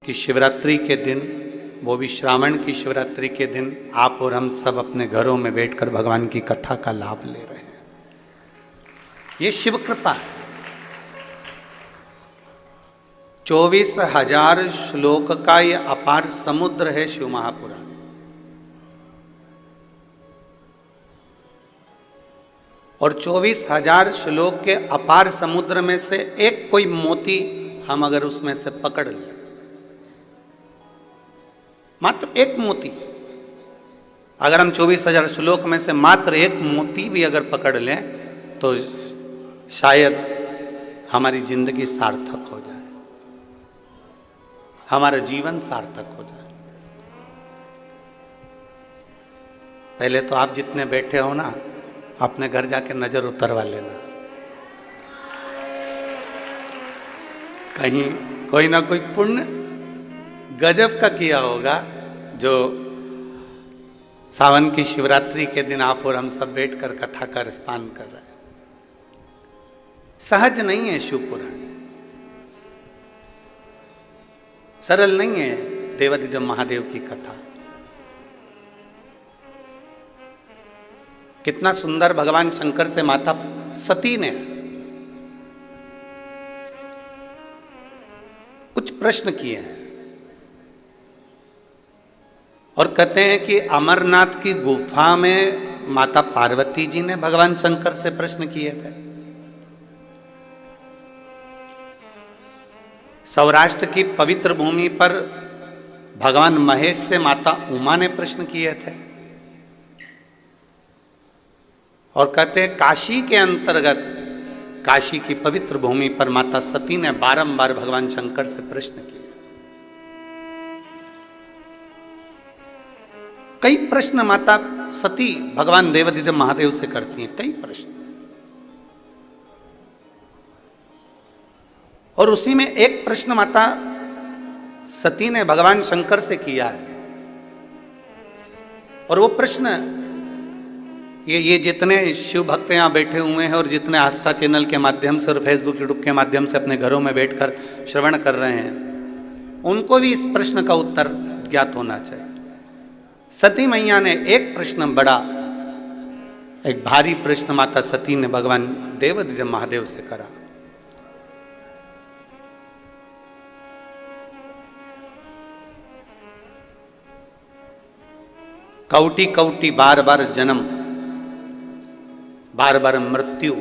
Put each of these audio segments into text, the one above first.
कि शिवरात्रि के दिन, वो भी श्रावण की शिवरात्रि के दिन, आप और हम सब अपने घरों में बैठकर भगवान की कथा का लाभ ले रहे हैं। ये शिव कृपा है। 24,000 श्लोक का ये अपार समुद्र है शिव महापुराण। और 24,000 श्लोक के अपार समुद्र में से एक कोई मोती हम अगर उसमें से पकड़ लें, मात्र एक मोती, अगर हम 24,000 श्लोक में से मात्र एक मोती भी अगर पकड़ लें तो शायद हमारी जिंदगी सार्थक हो जाए, हमारा जीवन सार्थक हो जाए। पहले तो आप जितने बैठे हो ना, अपने घर जाके नजर उतरवा लेना, कहीं कोई ना कोई पुण्य गजब का किया होगा जो सावन की शिवरात्रि के दिन आप और हम सब बैठकर कथा का रसपान कर रहे हैं। सहज नहीं है शिव पुराण, सरल नहीं है देवादिदेव महादेव की कथा। कितना सुंदर भगवान शंकर से माता सती ने कुछ प्रश्न किए हैं और कहते हैं कि अमरनाथ की गुफा में माता पार्वती जी ने भगवान शंकर से प्रश्न किए थे। सौराष्ट्र की पवित्र भूमि पर भगवान महेश से माता उमा ने प्रश्न किए थे। और कहते हैं काशी के अंतर्गत, काशी की पवित्र भूमि पर माता सती ने बारंबार भगवान शंकर से प्रश्न किए। कई प्रश्न माता सती भगवान देवादिदेव महादेव से करती हैं, कई प्रश्न। और उसी में एक प्रश्न माता सती ने भगवान शंकर से किया है। और वो प्रश्न, ये जितने शिव भक्त यहाँ बैठे हुए हैं और जितने आस्था चैनल के माध्यम से और फेसबुक यूट्यूब के माध्यम से अपने घरों में बैठकर श्रवण कर रहे हैं, उनको भी इस प्रश्न का उत्तर ज्ञात होना चाहिए। सती मैया ने एक प्रश्न, बड़ा एक भारी प्रश्न माता सती ने भगवान देवादिदेव महादेव से करा। कौटी कौटी बार बार जन्म, बार बार मृत्यु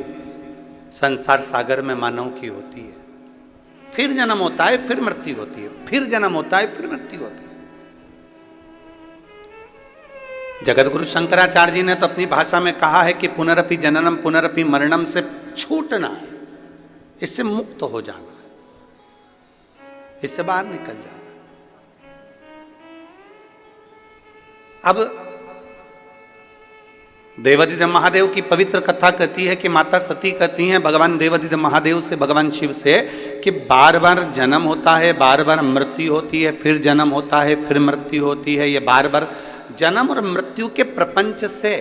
संसार सागर में मानव की होती है। फिर जन्म होता है, फिर मृत्यु होती है, फिर जन्म होता है, फिर मृत्यु होती है। जगत गुरु शंकराचार्य जी ने तो अपनी भाषा में कहा है कि पुनरपि जननम पुनरपि मरणम से छूटना है, इससे मुक्त हो जाना है, इससे बाहर निकल जाना। अब देवादिदेव महादेव की पवित्र कथा कहती है कि माता सती कहती हैं भगवान देवादिदेव महादेव से, भगवान शिव से, कि बार बार जन्म होता है, बार बार मृत्यु होती है, फिर जन्म होता है, फिर मृत्यु होती है। ये बार बार जन्म और मृत्यु के प्रपंच से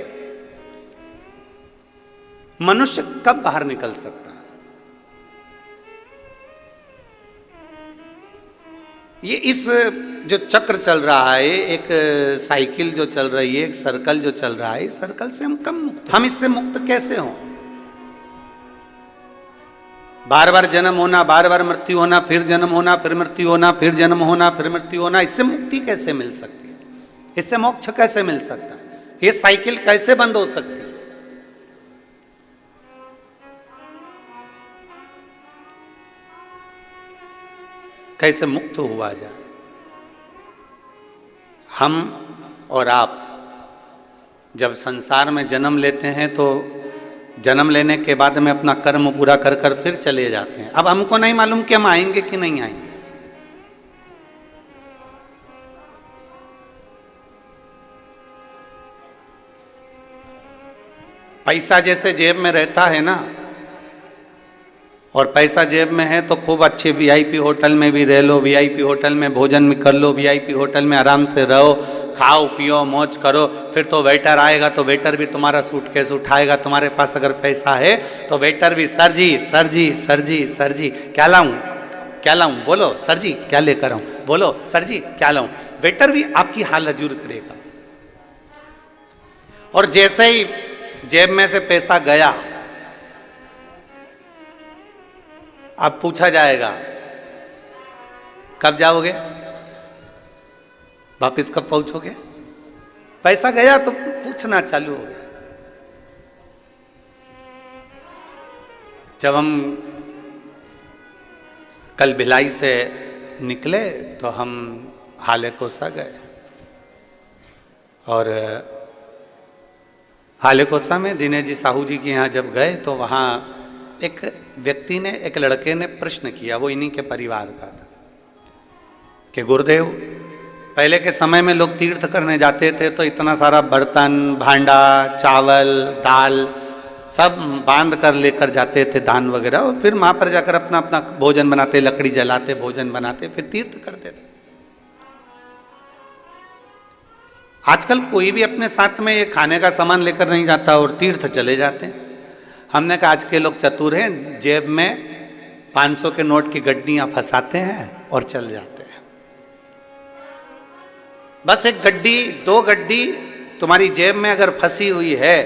मनुष्य कब बाहर निकल सकता है? ये इस जो चक्र चल रहा है, एक साइकिल जो चल रही है, एक सर्कल जो चल रहा है, इस सर्कल से हम कब मुक्त, हम इससे मुक्त कैसे हों? बार बार जन्म होना, बार बार मृत्यु होना, फिर जन्म होना, फिर मृत्यु होना, फिर जन्म होना, फिर मृत्यु होना, इससे मुक्ति कैसे मिल सकती है? इससे मोक्ष कैसे मिल सकता है? ये साइकिल कैसे बंद हो सकती है? कैसे मुक्त हुआ जाए? हम और आप जब संसार में जन्म लेते हैं तो जन्म लेने के बाद में अपना कर्म पूरा कर कर फिर चले जाते हैं। अब हमको नहीं मालूम कि हम आएंगे कि नहीं आएंगे। पैसा जैसे जेब में रहता है ना, और पैसा जेब में है तो खूब अच्छे वीआईपी होटल में भी रह लो, वीआईपी होटल में भोजन भी कर लो, वीआईपी होटल में आराम से रहो, खाओ पियो मौज करो। फिर तो वेटर आएगा तो वेटर भी तुम्हारा सूटकेस उठाएगा। तुम्हारे पास अगर पैसा है तो वेटर भी, सर जी सर जी सर जी सर जी, क्या लाऊं क्या लाऊं, बोलो सर जी क्या लेकर आऊं, बोलो सर जी क्या लाऊं। वेटर भी आपकी हाल हजूर करेगा। और जैसे ही जेब में से पैसा गया, अब पूछा जाएगा कब जाओगे, वापिस कब पहुंचोगे। पैसा गया तो पूछना चालू हो गया। जब हम कल भिलाई से निकले तो हम हाले कोसा गए, और हाले कोसा में दिनेश जी साहू जी के यहाँ जब गए तो वहाँ एक व्यक्ति ने, एक लड़के ने प्रश्न किया, वो इन्हीं के परिवार का था, कि गुरुदेव पहले के समय में लोग तीर्थ करने जाते थे तो इतना सारा बर्तन, भांडा, चावल, दाल सब बांध कर लेकर जाते थे, दान वगैरह, और फिर वहां पर जाकर अपना अपना भोजन बनाते, लकड़ी जलाते, भोजन बनाते, फिर तीर्थ करते थे। आजकल कोई भी अपने साथ में ये खाने का सामान लेकर नहीं जाता और तीर्थ चले जाते हैं। हमने कहा आज के लोग चतुर हैं, जेब में 500 के नोट की गड्डियां फंसाते हैं और चल जाते हैं। बस एक गड्डी, 2 गड्डी तुम्हारी जेब में अगर फंसी हुई है,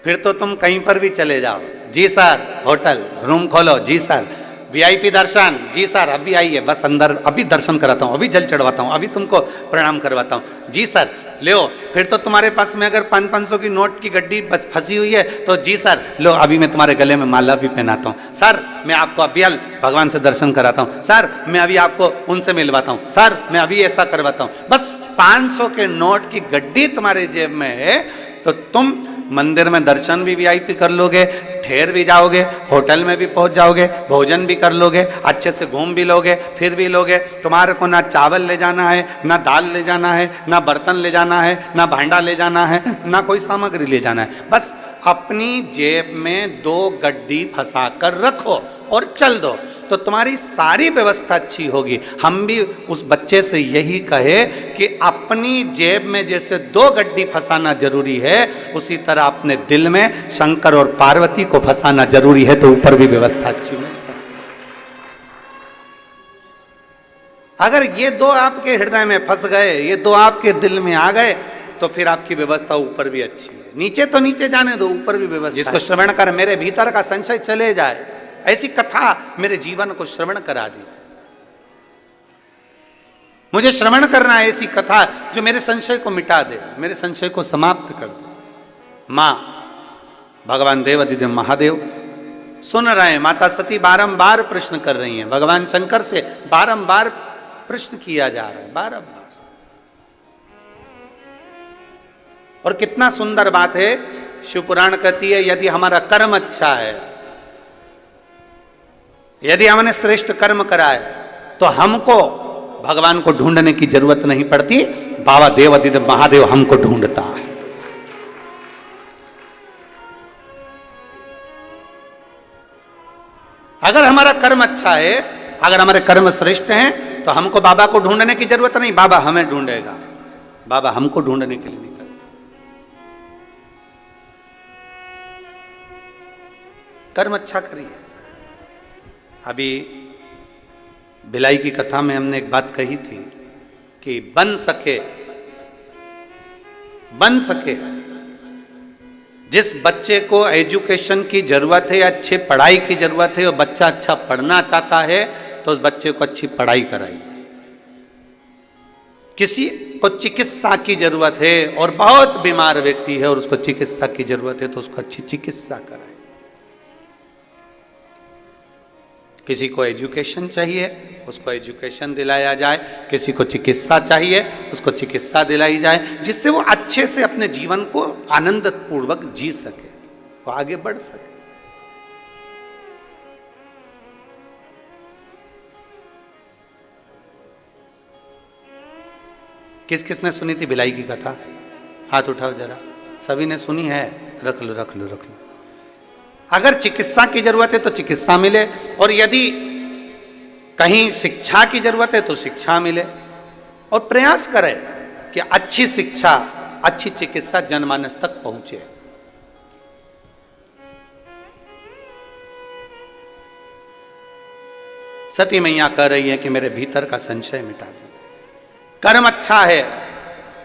फिर तो तुम कहीं पर भी चले जाओ। जी सर होटल रूम खोलो, जी सर वीआईपी दर्शन, जी सर अभी आइए, बस अंदर अभी दर्शन कराता हूँ, अभी जल चढ़वाता हूँ, अभी तुमको प्रणाम करवाता हूँ, जी सर ले ओ। फिर तो तुम्हारे पास में अगर 500 की नोट की गड्डी बस फंसी हुई है तो जी सर लो, अभी मैं तुम्हारे गले में माला भी पहनाता हूँ, सर मैं आपको अभी भगवान से दर्शन कराता हूँ, सर मैं अभी आपको उनसे मिलवाता हूँ, सर मैं अभी ऐसा करवाता हूँ। बस 500 के नोट की गड्डी तुम्हारे जेब में है तो तुम मंदिर में दर्शन भी वीआईपी कर लोगे, ठहर भी जाओगे, होटल में भी पहुंच जाओगे, भोजन भी कर लोगे, अच्छे से घूम भी लोगे, फिर भी लोगे। तुम्हारे को ना चावल ले जाना है, ना दाल ले जाना है, ना बर्तन ले जाना है, ना भांडा ले जाना है, ना कोई सामग्री ले जाना है। बस अपनी जेब में 2 गड्डी फंसा कर रखो और चल दो, तो तुम्हारी सारी व्यवस्था अच्छी होगी। हम भी उस बच्चे से यही कहे कि अपनी जेब में जैसे 2 गड्डी फंसाना जरूरी है, उसी तरह अपने दिल में शंकर और पार्वती को फंसाना जरूरी है, तो ऊपर भी व्यवस्था अच्छी मिल सकती। अगर ये 2 आपके हृदय में फंस गए, ये 2 आपके दिल में आ गए, तो फिर आपकी व्यवस्था ऊपर भी अच्छी है। नीचे तो नीचे जाने दो, ऊपर भी व्यवस्था। जिसको श्रवण कर मेरे भीतर का संशय चले जाए, ऐसी कथा मेरे जीवन को श्रवण करा दीजिए। मुझे श्रवण करना है ऐसी कथा जो मेरे संशय को मिटा दे, मेरे संशय को समाप्त कर दे। मां भगवान देवाधिदेव महादेव सुन रहे हैं, माता सती बारंबार प्रश्न कर रही हैं, भगवान शंकर से बारंबार प्रश्न किया जा रहा है, बारंबार। और कितना सुंदर बात है, शिव पुराण कहती है यदि हमारा कर्म अच्छा है, यदि हमने श्रेष्ठ कर्म करा है, तो हमको भगवान को ढूंढने की जरूरत नहीं पड़ती, बाबा देवाधिदेव महादेव हमको ढूंढता है। अगर हमारा कर्म अच्छा है, अगर हमारे कर्म श्रेष्ठ हैं, तो हमको बाबा को ढूंढने की जरूरत नहीं, बाबा हमें ढूंढेगा। बाबा हमको ढूंढने के लिए नहीं करते। कर्म अच्छा करिए। अभी भिलाई की कथा में हमने एक बात कही थी कि बन सके जिस बच्चे को एजुकेशन की जरूरत है, अच्छी पढ़ाई की जरूरत है, और बच्चा अच्छा पढ़ना चाहता है, तो उस बच्चे को अच्छी पढ़ाई कराइए। किसी को चिकित्सा की जरूरत है और बहुत बीमार व्यक्ति है और उसको चिकित्सा की जरूरत है, तो उसको अच्छी चिकित्सा कराइए। किसी को एजुकेशन चाहिए, उसको एजुकेशन दिलाया जाए, किसी को चिकित्सा चाहिए, उसको चिकित्सा दिलाई जाए, जिससे वो अच्छे से अपने जीवन को आनंद पूर्वक जी सके, वो आगे बढ़ सके। किस किसने सुनी थी भिलाई की कथा? हाथ उठाओ जरा। सभी ने सुनी है? रख लो रख लो रख लो। अगर चिकित्सा की जरूरत है तो चिकित्सा मिले, और यदि कहीं शिक्षा की जरूरत है तो शिक्षा मिले, और प्रयास करें कि अच्छी शिक्षा, अच्छी चिकित्सा जनमानस तक पहुंचे। सती मैया कह रही है कि मेरे भीतर का संशय मिटा दीजिए। कर्म अच्छा है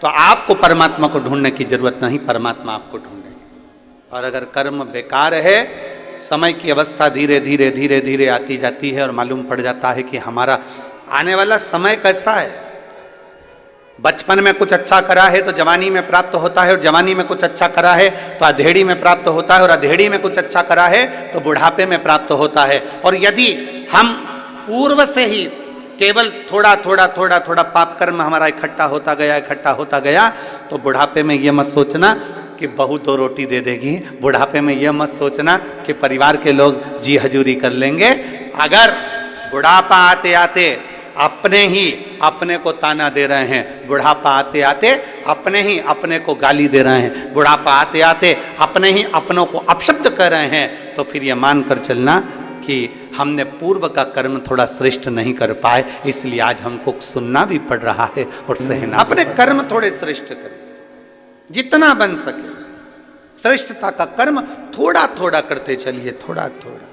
तो आपको परमात्मा को ढूंढने की जरूरत नहीं, परमात्मा आपको ढूंढेगा। और अगर कर्म बेकार है, समय की अवस्था धीरे धीरे धीरे धीरे आती जाती है और मालूम पड़ जाता है कि हमारा आने वाला समय कैसा है। बचपन में कुछ अच्छा करा है तो जवानी में प्राप्त होता है, और जवानी में कुछ अच्छा करा है तो अधेड़ी में प्राप्त होता है, और अधेड़ी में कुछ अच्छा करा है तो बुढ़ापे में प्राप्त होता है। और यदि हम पूर्व से ही केवल थोड़ा थोड़ा थोड़ा थोड़ा पाप कर्म हमारा इकट्ठा होता गया तो बुढ़ापे में यह मत सोचना कि बहू 2 रोटी दे देगी, बुढ़ापे में यह मत सोचना कि परिवार के लोग जी हजूरी कर लेंगे। अगर बुढ़ापा आते आते अपने ही अपने को ताना दे रहे हैं, बुढ़ापा आते आते अपने ही अपने को गाली दे रहे हैं, बुढ़ापा आते आते अपने ही अपनों को अपशब्द कर रहे हैं, तो फिर यह मान कर चलना कि हमने पूर्व का कर्म थोड़ा श्रेष्ठ नहीं कर पाए, इसलिए आज हमको सुनना भी पड़ रहा है और सहना। अपने कर्म थोड़े श्रेष्ठ करें, जितना बन सके श्रेष्ठता का कर्म थोड़ा थोड़ा करते चलिए, थोड़ा थोड़ा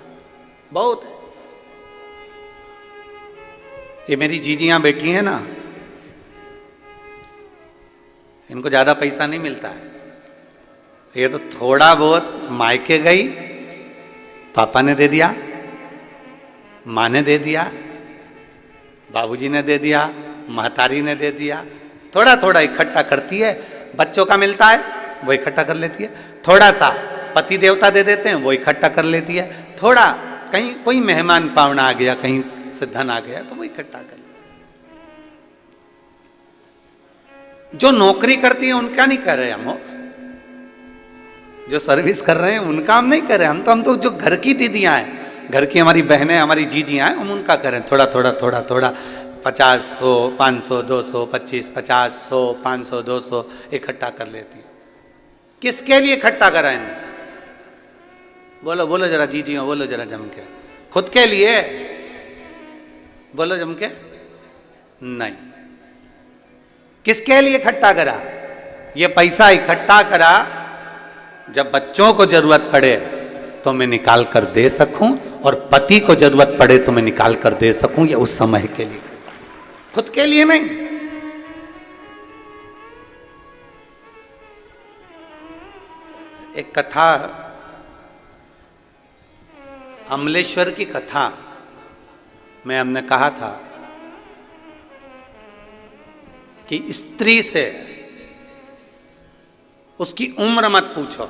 बहुत है। ये मेरी जीजियां बैठी हैं ना, इनको ज्यादा पैसा नहीं मिलता है, ये तो थोड़ा बहुत मायके गई, पापा ने दे दिया, माँ ने दे दिया, बाबूजी ने दे दिया, महतारी ने दे दिया, थोड़ा थोड़ा इकट्ठा करती है। बच्चों का मिलता है वो इकट्ठा कर लेती है, थोड़ा सा पति देवता दे देते हैं वो इकट्ठा कर लेती है, थोड़ा कहीं कोई मेहमान पावना आ गया, कहीं से धन आ गया तो वो इकट्ठा कर ले। जो नौकरी करती है उनका नहीं कर रहे हम, जो सर्विस कर रहे हैं उनका हम नहीं कर रहे, हम तो जो घर की दीदियां हैं, घर की हमारी बहनें, हमारी जीजियां हैं, हम उनका करें थोड़ा थोड़ा थोड़ा थोड़ा 50, 100, 500, 200, 25, 50, 100, 500, 200 इकट्ठा कर लेती। किसके लिए इकट्ठा कराएंगे? बोलो बोलो जरा जीजियों, बोलो जरा जम के। खुद के लिए बोलो जम के? नहीं। किसके लिए इकट्ठा करा? ये पैसा इकट्ठा करा जब बच्चों को जरूरत पड़े तो मैं निकाल कर दे सकूं, और पति को जरूरत पड़े तो मैं निकाल कर दे सकूं, ये उस समय के लिए, खुद के लिए नहीं। एक कथा, अमलेश्वर की कथा में हमने कहा था कि स्त्री से उसकी उम्र मत पूछो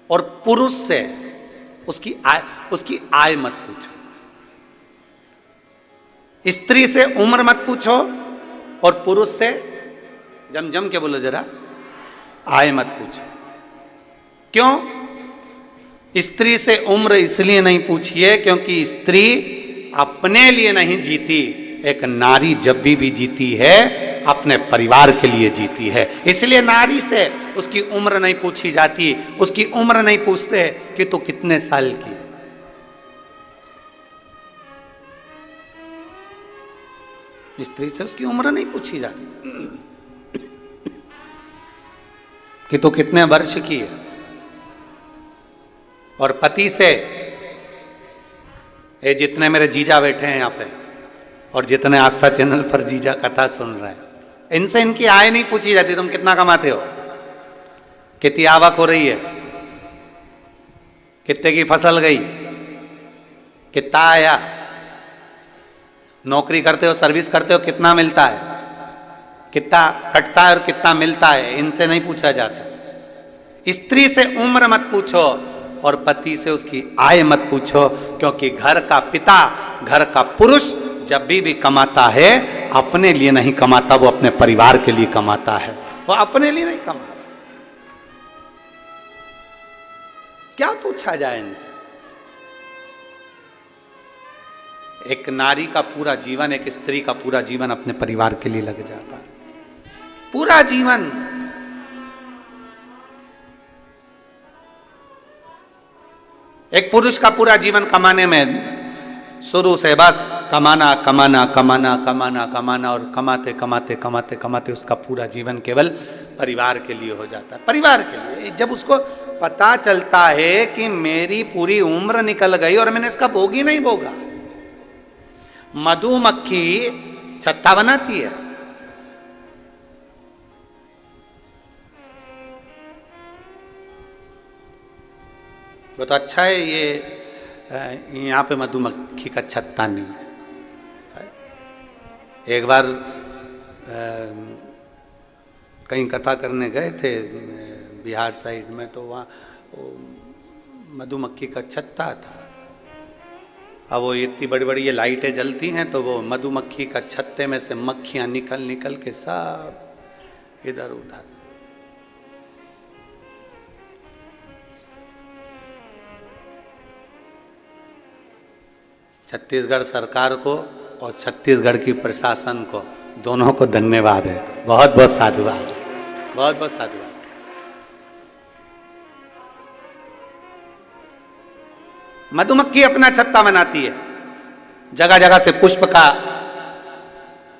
और पुरुष से उसकी आय मत पूछो। स्त्री से उम्र मत पूछो और पुरुष से, जम के बोलो जरा, आय मत पूछो। क्यों? स्त्री से उम्र इसलिए नहीं पूछिए क्योंकि स्त्री अपने लिए नहीं जीती, एक नारी जब भी जीती है अपने परिवार के लिए जीती है, इसलिए नारी से उसकी उम्र नहीं पूछी जाती, उसकी उम्र नहीं पूछते कि तू कितने साल की है। स्त्री से उसकी उम्र नहीं पूछी जाती कि तू कितने वर्ष की है। और पति से, ये जितने मेरे जीजा बैठे हैं यहाँ पे और जितने आस्था चैनल पर जीजा कथा सुन रहे हैं, इनसे इनकी आय नहीं पूछी जाती, तुम कितना कमाते हो, कितनी आवक हो रही है, कितने की फसल गई, कितना आया, नौकरी करते हो, सर्विस करते हो, कितना मिलता है, कितना कटता है और कितना मिलता है, इनसे नहीं पूछा जाता। स्त्री से उम्र मत पूछो और पति से उसकी आय मत पूछो, क्योंकि घर का पिता, घर का पुरुष जब भी कमाता है अपने लिए नहीं कमाता, वो अपने परिवार के लिए कमाता है, वो अपने लिए नहीं कमाता। क्या पूछा जाए इनसे? एक नारी का पूरा जीवन, एक स्त्री का पूरा जीवन अपने परिवार के लिए लग जाता है, पूरा जीवन। एक पुरुष का पूरा जीवन कमाने में, शुरू से बस कमाना कमाना कमाना कमाना कमाना, और कमाते कमाते कमाते कमाते उसका पूरा जीवन केवल परिवार के लिए हो जाता है, परिवार के लिए। जब उसको पता चलता है कि मेरी पूरी उम्र निकल गई और मैंने इसका भोग ही नहीं भोगा, मधुमक्खी छत्ता बनाती है। वो तो अच्छा है, ये यहाँ पे मधुमक्खी का छत्ता नहीं है। एक बार कहीं कथा करने गए थे बिहार साइड में, तो वहाँ मधुमक्खी का छत्ता था। अब वो इतनी बड़ी बड़ी ये लाइटें जलती हैं, तो वो मधुमक्खी का छत्ते में से मक्खियाँ निकल निकल के सब इधर उधर। छत्तीसगढ़ सरकार को और छत्तीसगढ़ की प्रशासन को, दोनों को धन्यवाद है, बहुत बहुत साधुवाद, बहुत बहुत साधुवाद। मधुमक्खी अपना छत्ता बनाती है, जगह जगह से पुष्प का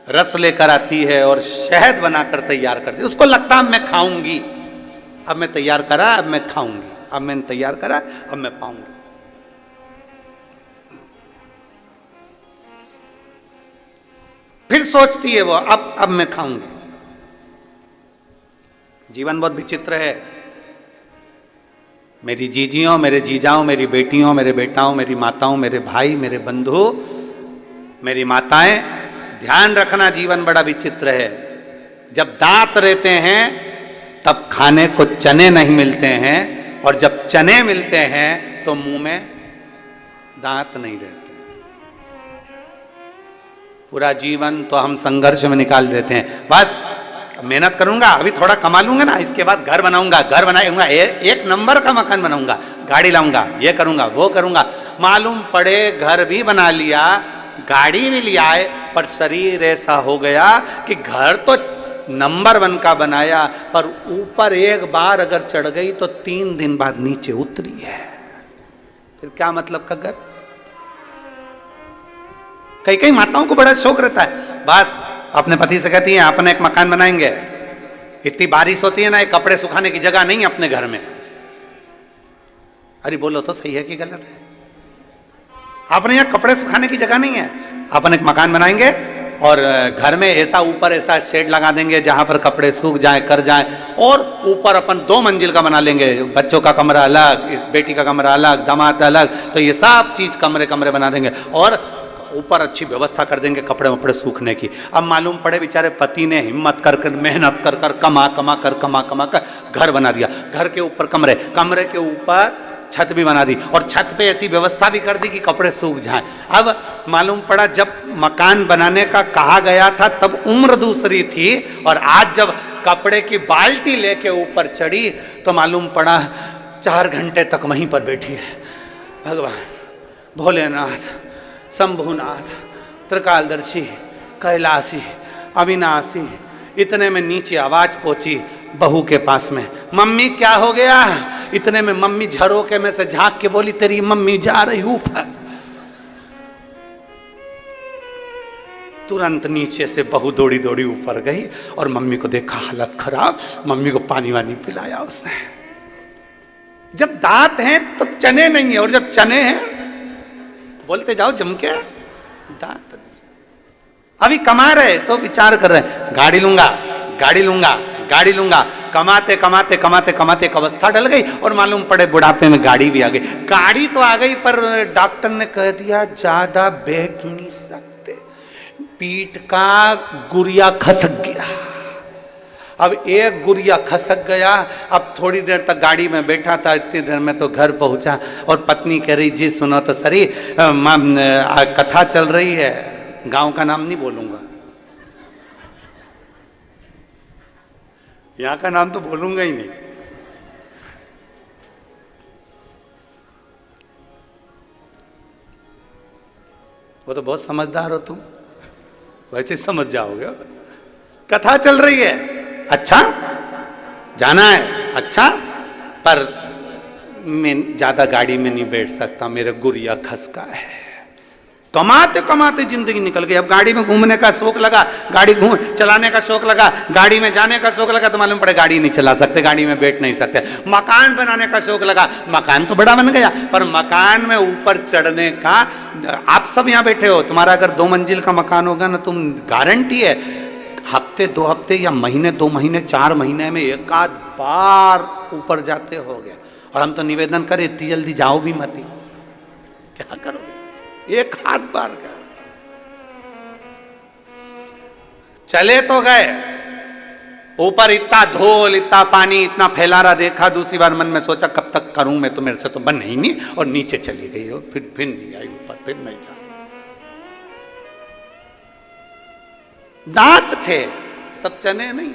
रस लेकर आती है और शहद बनाकर तैयार करती है। उसको लगता है मैं खाऊंगी, अब मैं तैयार करा, अब मैं खाऊंगी, अब मैंने तैयार करा, अब मैं पाऊंगी। फिर सोचती है वो, अब मैं खाऊंगी। जीवन बहुत विचित्र है। मेरी जीजियों, मेरे जीजाओं, मेरी बेटियों, मेरे बेटाओं, मेरी माताओं, मेरे भाई, मेरे बंधु, मेरी माताएं, ध्यान रखना, जीवन बड़ा विचित्र है। जब दांत रहते हैं तब खाने को चने नहीं मिलते हैं, और जब चने मिलते हैं तो मुंह में दांत नहीं रहते। पूरा जीवन तो हम संघर्ष में निकाल देते हैं। बस मेहनत करूंगा, अभी थोड़ा कमा लूंगा ना, इसके बाद घर बनाऊंगा, घर बनाऊंगा, एक नंबर का मकान बनाऊंगा, गाड़ी लाऊंगा, ये करूंगा, वो करूंगा। मालूम पड़े घर भी बना लिया, गाड़ी भी लिया है, पर शरीर ऐसा हो गया कि घर तो नंबर 1 का बनाया, पर ऊपर एक बार अगर चढ़ गई तो 3 दिन बाद नीचे उतरी है। फिर क्या मतलब का घर? कई कई माताओं को बड़ा शौक रहता है, बस अपने पति से कहती हैं अपने एक मकान बनाएंगे। इतनी बारिश होती है ना, कपड़े सुखाने की जगह नहीं है अपने घर में। अरे बोलो तो सही है कि गलत है? अपने यहाँ कपड़े सुखाने की जगह नहीं है, अपन एक मकान बनाएंगे और घर में ऐसा ऊपर ऐसा शेड लगा देंगे जहां पर कपड़े सूख जाए, कर जाए, और ऊपर अपन 2 मंजिल का बना लेंगे, बच्चों का कमरा अलग, इस बेटी का कमरा अलग, दामाद अलग, तो ये सब चीज कमरे कमरे बना देंगे और ऊपर अच्छी व्यवस्था कर देंगे कपड़े वपड़े सूखने की। अब मालूम पड़े बेचारे पति ने हिम्मत कर कर, मेहनत कर कर, कमा कर घर बना दिया। घर के ऊपर कमरे, कमरे के ऊपर छत भी बना दी, और छत पे ऐसी व्यवस्था भी कर दी कि कपड़े सूख जाएं। अब मालूम पड़ा जब मकान बनाने का कहा गया था तब उम्र दूसरी थी, और आज जब कपड़े की बाल्टी लेके ऊपर चढ़ी तो मालूम पड़ा 4 घंटे तक वहीं पर बैठी है। भगवान भोलेनाथ, शंभुनाथ, त्रिकालदर्शी, कैलाशी, अविनाशी, इतने में नीचे आवाज पहुंची बहू के पास में, मम्मी क्या हो गया? इतने में मम्मी झरोके में से झांक के बोली, तेरी मम्मी जा रही ऊपर। तुरंत नीचे से बहू दौड़ी दौड़ी ऊपर गई और मम्मी को देखा हालत खराब, मम्मी को पानी वानी पिलाया उसने। जब दांत हैं तो चने नहीं है, और जब चने हैं बोलते जाओ जम के, दांत अभी कमा रहे तो विचार कर रहे हैं गाड़ी लूंगा, गाड़ी लूंगा, गाड़ी लूंगा। कमाते कमाते कमाते कमाते एक अवस्था डल गई और मालूम पड़े बुढ़ापे में गाड़ी भी आ गई। गाड़ी तो आ गई पर डॉक्टर ने कह दिया ज्यादा बैठ नहीं सकते, पीठ का गुरिया खसक गया। अब एक गुरिया खसक गया। अब थोड़ी देर तक गाड़ी में बैठा था, इतनी देर में तो घर पहुंचा और पत्नी कह रही जी सुनो तो सरी, कथा चल रही है, गांव का नाम नहीं बोलूंगा, यहाँ का नाम तो बोलूंगा ही नहीं। वो तो बहुत समझदार हो तुम, वैसे समझ जाओगे। कथा चल रही है, अच्छा जाना है, अच्छा, पर मैं ज्यादा गाड़ी में नहीं बैठ सकता, मेरे गुरिया खसका है। कमाते कमाते जिंदगी निकल गई। अब गाड़ी में घूमने का शौक लगा, गाड़ी चलाने का शौक लगा, गाड़ी में जाने का शौक लगा तो मालूम पड़े गाड़ी नहीं चला सकते, गाड़ी में बैठ नहीं सकते। मकान बनाने का शौक लगा, मकान तो बड़ा बन गया पर मकान में ऊपर चढ़ने का, आप सब यहाँ बैठे हो, तुम्हारा अगर 2 मंजिल का मकान होगा ना, तुम गारंटी है हफ्ते 2 हफ्ते या महीने 2 महीने 4 महीने में एक आध बार ऊपर जाते हो गए। और हम तो निवेदन करें इतनी जल्दी जाओ भी मत, क्या करोगे, एक हाथ बार का चले तो गए ऊपर, इतना धूल इतना पानी इतना फैला रहा, देखा दूसरी बार मन में सोचा कब तक करूं मैं, तो मेरे से तो बन ही नहीं, और नीचे चली गई हो, फिर नहीं आई ऊपर, फिर नहीं जा। दांत थे तब चने नहीं,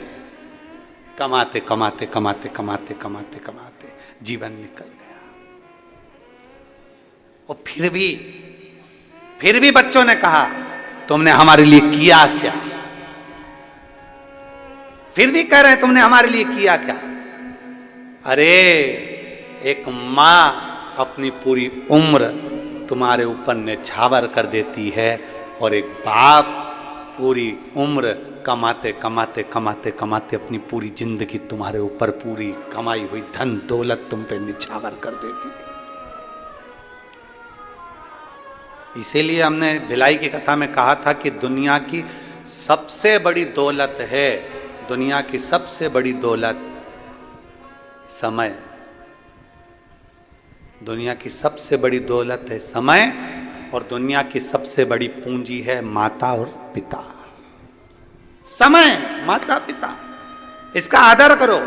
कमाते कमाते कमाते कमाते कमाते कमाते जीवन निकल गया। और फिर भी बच्चों ने कहा तुमने हमारे लिए किया क्या, फिर भी कह रहे हैं तुमने हमारे लिए किया क्या। अरे एक मां अपनी पूरी उम्र तुम्हारे ऊपर निछावर कर देती है, और एक बाप पूरी उम्र कमाते कमाते कमाते कमाते अपनी पूरी जिंदगी तुम्हारे ऊपर पूरी कमाई हुई धन दौलत तुम पे निछावर कर देती है। इसीलिए हमने भिलाई की कथा में कहा था कि दुनिया की सबसे बड़ी दौलत है, दुनिया की सबसे बड़ी दौलत समय, दुनिया की सबसे बड़ी दौलत है समय, और दुनिया की सबसे बड़ी पूंजी है माता और पिता। समय, माता पिता, इसका आदर करो,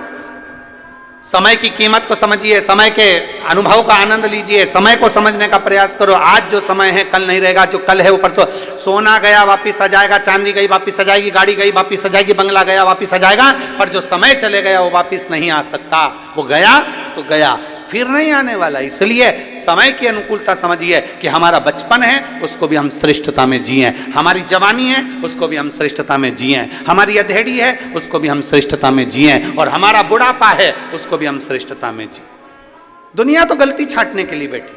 समय की कीमत को समझिए, समय के अनुभव का आनंद लीजिए, समय को समझने का प्रयास करो। आज जो समय है कल नहीं रहेगा, जो कल है वो परसों। सोना गया वापिस आ जाएगा, चांदी गई वापिस आ जाएगी, गाड़ी गई वापिस आ जाएगी, बंगला गया वापिस आ जाएगा, पर जो समय चले गया वो वापिस नहीं आ सकता। वो गया तो गया, फिर नहीं आने वाला। इसलिए समय की अनुकूलता समझिए कि हमारा बचपन है उसको भी हम श्रेष्ठता में जिए, हमारी जवानी है उसको भी हम श्रेष्ठता में जिए, हमारी अधेड़ी है उसको भी हम श्रेष्ठता में जिए, और हमारा बुढ़ापा है उसको भी हम श्रेष्ठता में जिए। दुनिया तो गलती छांटने के लिए बैठी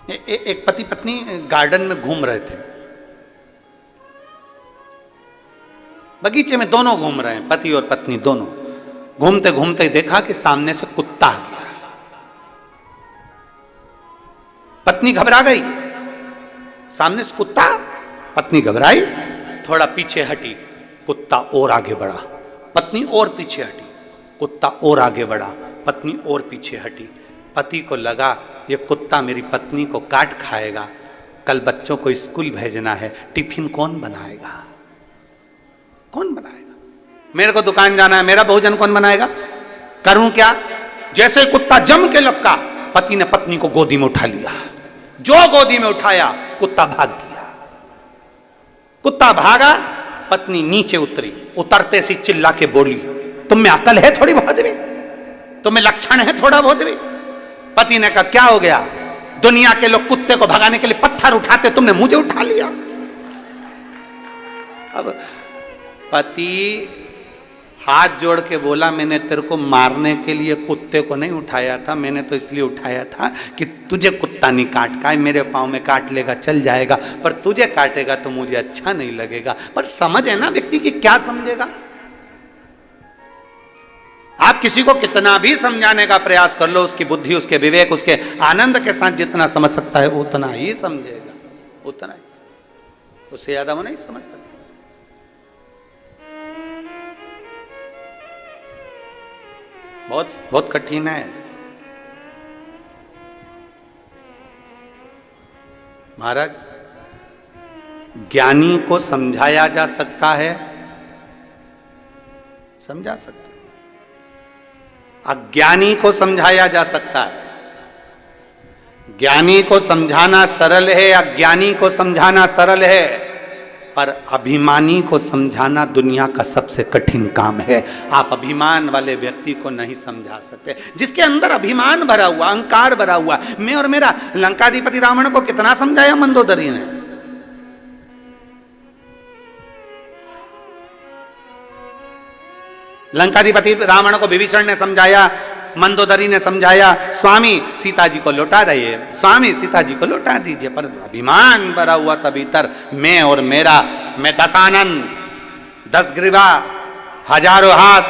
है। एक पति पत्नी गार्डन में घूम रहे थे, बगीचे में दोनों घूम रहे हैं, पति और पत्नी दोनों। घूमते घूमते देखा कि सामने से कुत्ता आ गया। पत्नी घबरा गई, सामने से कुत्ता, पत्नी घबराई, थोड़ा पीछे हटी, कुत्ता और आगे बढ़ा, पत्नी और पीछे हटी, कुत्ता और आगे बढ़ा, पत्नी और पीछे हटी। पति को लगा ये कुत्ता मेरी पत्नी को काट खाएगा, कल बच्चों को स्कूल भेजना है, टिफिन कौन बनाएगा, कौन बनाएगा, मेरे को दुकान जाना है, मेरा भोजन कौन बनाएगा, करूं क्या। जैसे कुत्ता जम के लपका, पति ने पत्नी को गोदी में उठा लिया, जो गोदी में उठाया कुत्ता भाग गया। कुत्ता भागा, पत्नी नीचे उतरी, उतरते सी चिल्ला के बोली तुम में अकल है थोड़ी बहुत भी, तुम में लक्षण है थोड़ा बहुत भी। पति ने कहा क्या हो गया, दुनिया के लोग कुत्ते को भगाने के लिए पत्थर उठाते, तुमने मुझे उठा लिया। अब पति हाथ जोड़ के बोला मैंने तेरे को मारने के लिए कुत्ते को नहीं उठाया था, मैंने तो इसलिए उठाया था कि तुझे कुत्ता नहीं काट का, मेरे पाँव में काट लेगा चल जाएगा, पर तुझे काटेगा तो मुझे अच्छा नहीं लगेगा। पर समझ है ना व्यक्ति की, क्या समझेगा। आप किसी को कितना भी समझाने का प्रयास कर लो, उसकी बुद्धि उसके विवेक उसके आनंद के साथ जितना समझ सकता है उतना ही समझेगा, उतना ही, उससे ज्यादा वो नहीं समझ सकता। बहुत बहुत कठिन है महाराज। ज्ञानी को समझाया जा सकता है, समझा सकते, अज्ञानी को समझाया जा सकता है। ज्ञानी को समझाना सरल है, अज्ञानी को समझाना सरल है, पर अभिमानी को समझाना दुनिया का सबसे कठिन काम है। आप अभिमान वाले व्यक्ति को नहीं समझा सकते, जिसके अंदर अभिमान भरा हुआ, अहंकार भरा हुआ, मैं और मेरा। लंकाधिपति रावण को कितना समझाया मंदोदरी ने, लंकाधिपति रावण को विभीषण ने समझाया मंदोदरी ने समझाया, स्वामी सीता जी को लौटा रहिए, स्वामी सीता जी को लौटा दीजिए, पर अभिमान भरा हुआ था भीतर, मैं और मेरा, मैं 10 आनंद, 10 ग्रीवा, हजारों हाथ,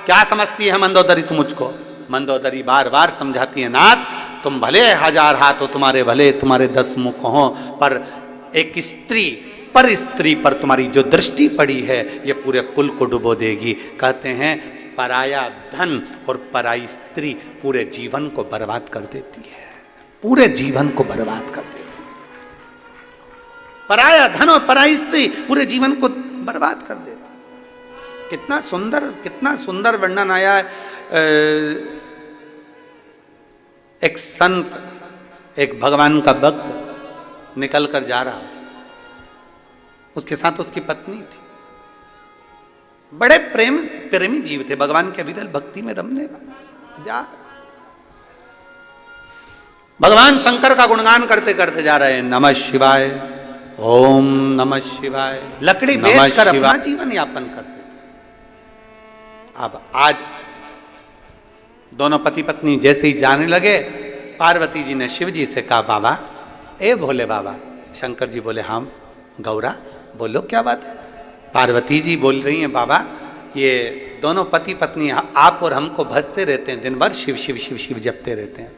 क्या समझती है मंदोदरी तुम मुझको? मंदोदरी बार बार समझाती है, नाथ तुम भले 1000 हाथ हो, तुम्हारे भले तुम्हारे 10 मुख हो, पर एक स्त्री पर स्त्री पर तुम्हारी जो दृष्टि पड़ी है ये पूरे कुल को डुबो देगी। कहते हैं पराया धन और पराई स्त्री पूरे जीवन को बर्बाद कर देती है, पूरे जीवन को बर्बाद कर देती है। पराया धन और पराई स्त्री पूरे जीवन को बर्बाद कर देती है। कितना सुंदर वर्णन आया है। एक संत, एक भगवान का भक्त निकल कर जा रहा था, उसके साथ उसकी पत्नी थी, बड़े प्रेमी जीव थे, भगवान के विरल भक्ति में रमने वाले। जा भगवान शंकर का गुणगान करते करते जा रहे हैं, नमः शिवाय, ओम नमः शिवाय, लकड़ी बेचकर अपना जीवन यापन करते थे। अब आज दोनों पति पत्नी जैसे ही जाने लगे, पार्वती जी ने शिव जी से कहा, बाबा, ए भोले बाबा। शंकर जी बोले, हाँ गौरा बोलो क्या बात है। पार्वती जी बोल रही हैं, बाबा ये दोनों पति पत्नी आप और हमको भजते रहते हैं, दिन भर शिव शिव शिव शिव जपते रहते हैं।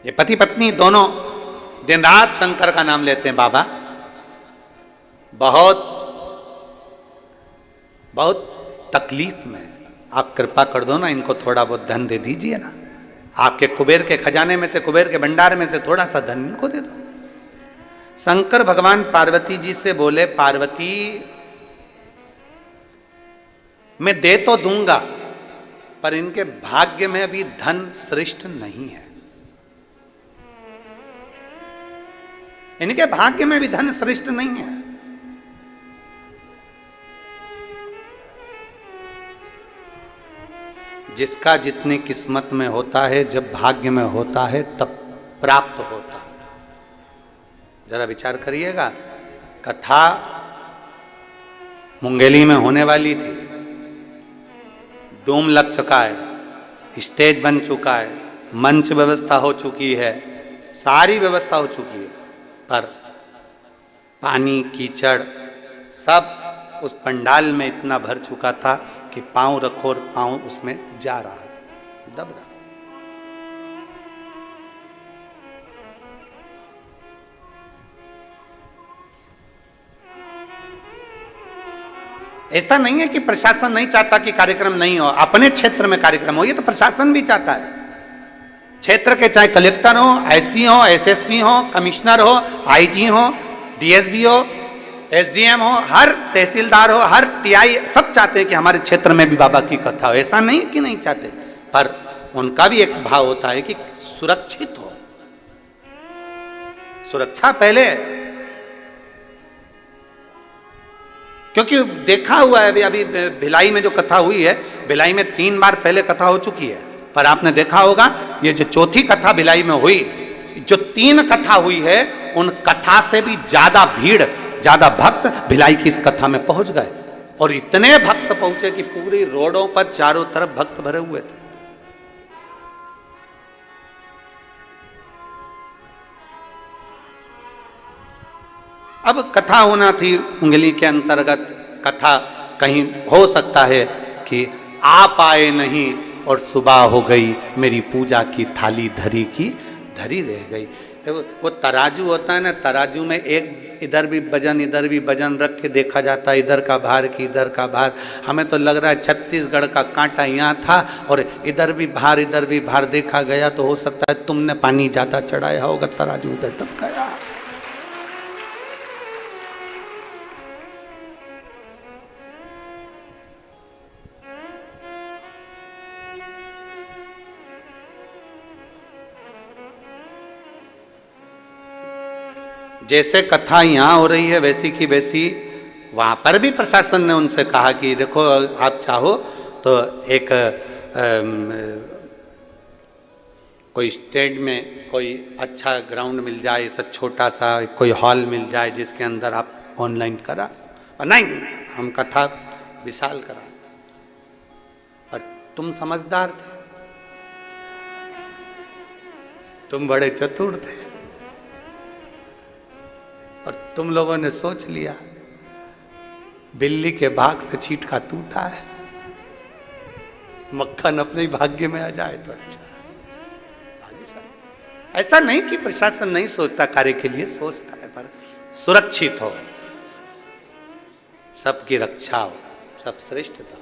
ये पति पत्नी दोनों दिन रात शंकर का नाम लेते हैं। बाबा बहुत तकलीफ में, आप कृपा कर दो ना, इनको थोड़ा बहुत धन दे दीजिए ना, आपके कुबेर के खजाने में से, कुबेर के भंडार में से थोड़ा सा धन इनको दे दो। शंकर भगवान पार्वती जी से बोले, पार्वती मैं दे तो दूंगा, पर इनके भाग्य में अभी धन श्रेष्ठ नहीं है, इनके भाग्य में भी धन श्रेष्ठ नहीं है। जिसका जितनी किस्मत में होता है, जब भाग्य में होता है तब प्राप्त होता है। जरा विचार करिएगा, कथा मुंगेली में होने वाली थी, डोम लग चुका है, स्टेज बन चुका है, मंच व्यवस्था हो चुकी है, सारी व्यवस्था हो चुकी है, पर पानी कीचड़ सब उस पंडाल में इतना भर चुका था कि पांव रखो और पांव उसमें जा रहा था, दब रहा। ऐसा नहीं है कि प्रशासन नहीं चाहता कि कार्यक्रम नहीं हो, अपने क्षेत्र में कार्यक्रम हो, ये तो प्रशासन भी चाहता है। क्षेत्र के चाहे कलेक्टर हो, एसपी हो, एसएसपी हो, कमिश्नर हो, आईजी हो, डीएसपी हो, एसडीएम हो, हर तहसीलदार हो, हर टीआई, सब चाहते हैं कि हमारे क्षेत्र में भी बाबा की कथा हो। ऐसा नहीं कि नहीं चाहते, पर उनका भी एक भाव होता है कि सुरक्षित हो, सुरक्षा पहले, क्योंकि देखा हुआ है अभी भिलाई में जो कथा हुई है, भिलाई में 3 बार पहले कथा हो चुकी है, पर आपने देखा होगा ये जो चौथी कथा भिलाई में हुई, जो 3 कथा हुई है, उन कथा से भी ज्यादा भीड़, ज्यादा भक्त भिलाई की इस कथा में पहुंच गए, और इतने भक्त पहुंचे कि पूरी रोडों पर चारों तरफ भक्त भरे हुए थे। अब कथा होना थी उंगली के अंतर्गत, कथा कहीं हो सकता है कि आप आए नहीं और सुबह हो गई, मेरी पूजा की थाली धरी की धरी रह गई। वो तराजू होता है ना, तराजू में एक इधर भी वजन रख के देखा जाता है, इधर का भार की इधर का भार। हमें तो लग रहा है छत्तीसगढ़ का कांटा यहाँ था और इधर भी भार देखा गया, तो हो सकता है तुमने पानी ज्यादा चढ़ाया होगा, तराजू उधर टपकाया। जैसे कथा यहाँ हो रही है वैसी की वैसी वहाँ पर भी प्रशासन ने उनसे कहा कि देखो आप चाहो तो एक कोई स्टेट में कोई अच्छा ग्राउंड मिल जाए, ऐसा छोटा सा कोई हॉल मिल जाए जिसके अंदर आप ऑनलाइन करा सको। नहीं, हम कथा विशाल करा। तुम समझदार थे, तुम बड़े चतुर थे, और तुम लोगों ने सोच लिया बिल्ली के भाग से चींटका टूटा है, मक्खन अपने ही भाग्य में आ जाए तो अच्छा है। ऐसा नहीं कि प्रशासन नहीं सोचता, कार्य के लिए सोचता है, पर सुरक्षित हो, सबकी रक्षा हो, सब श्रेष्ठता,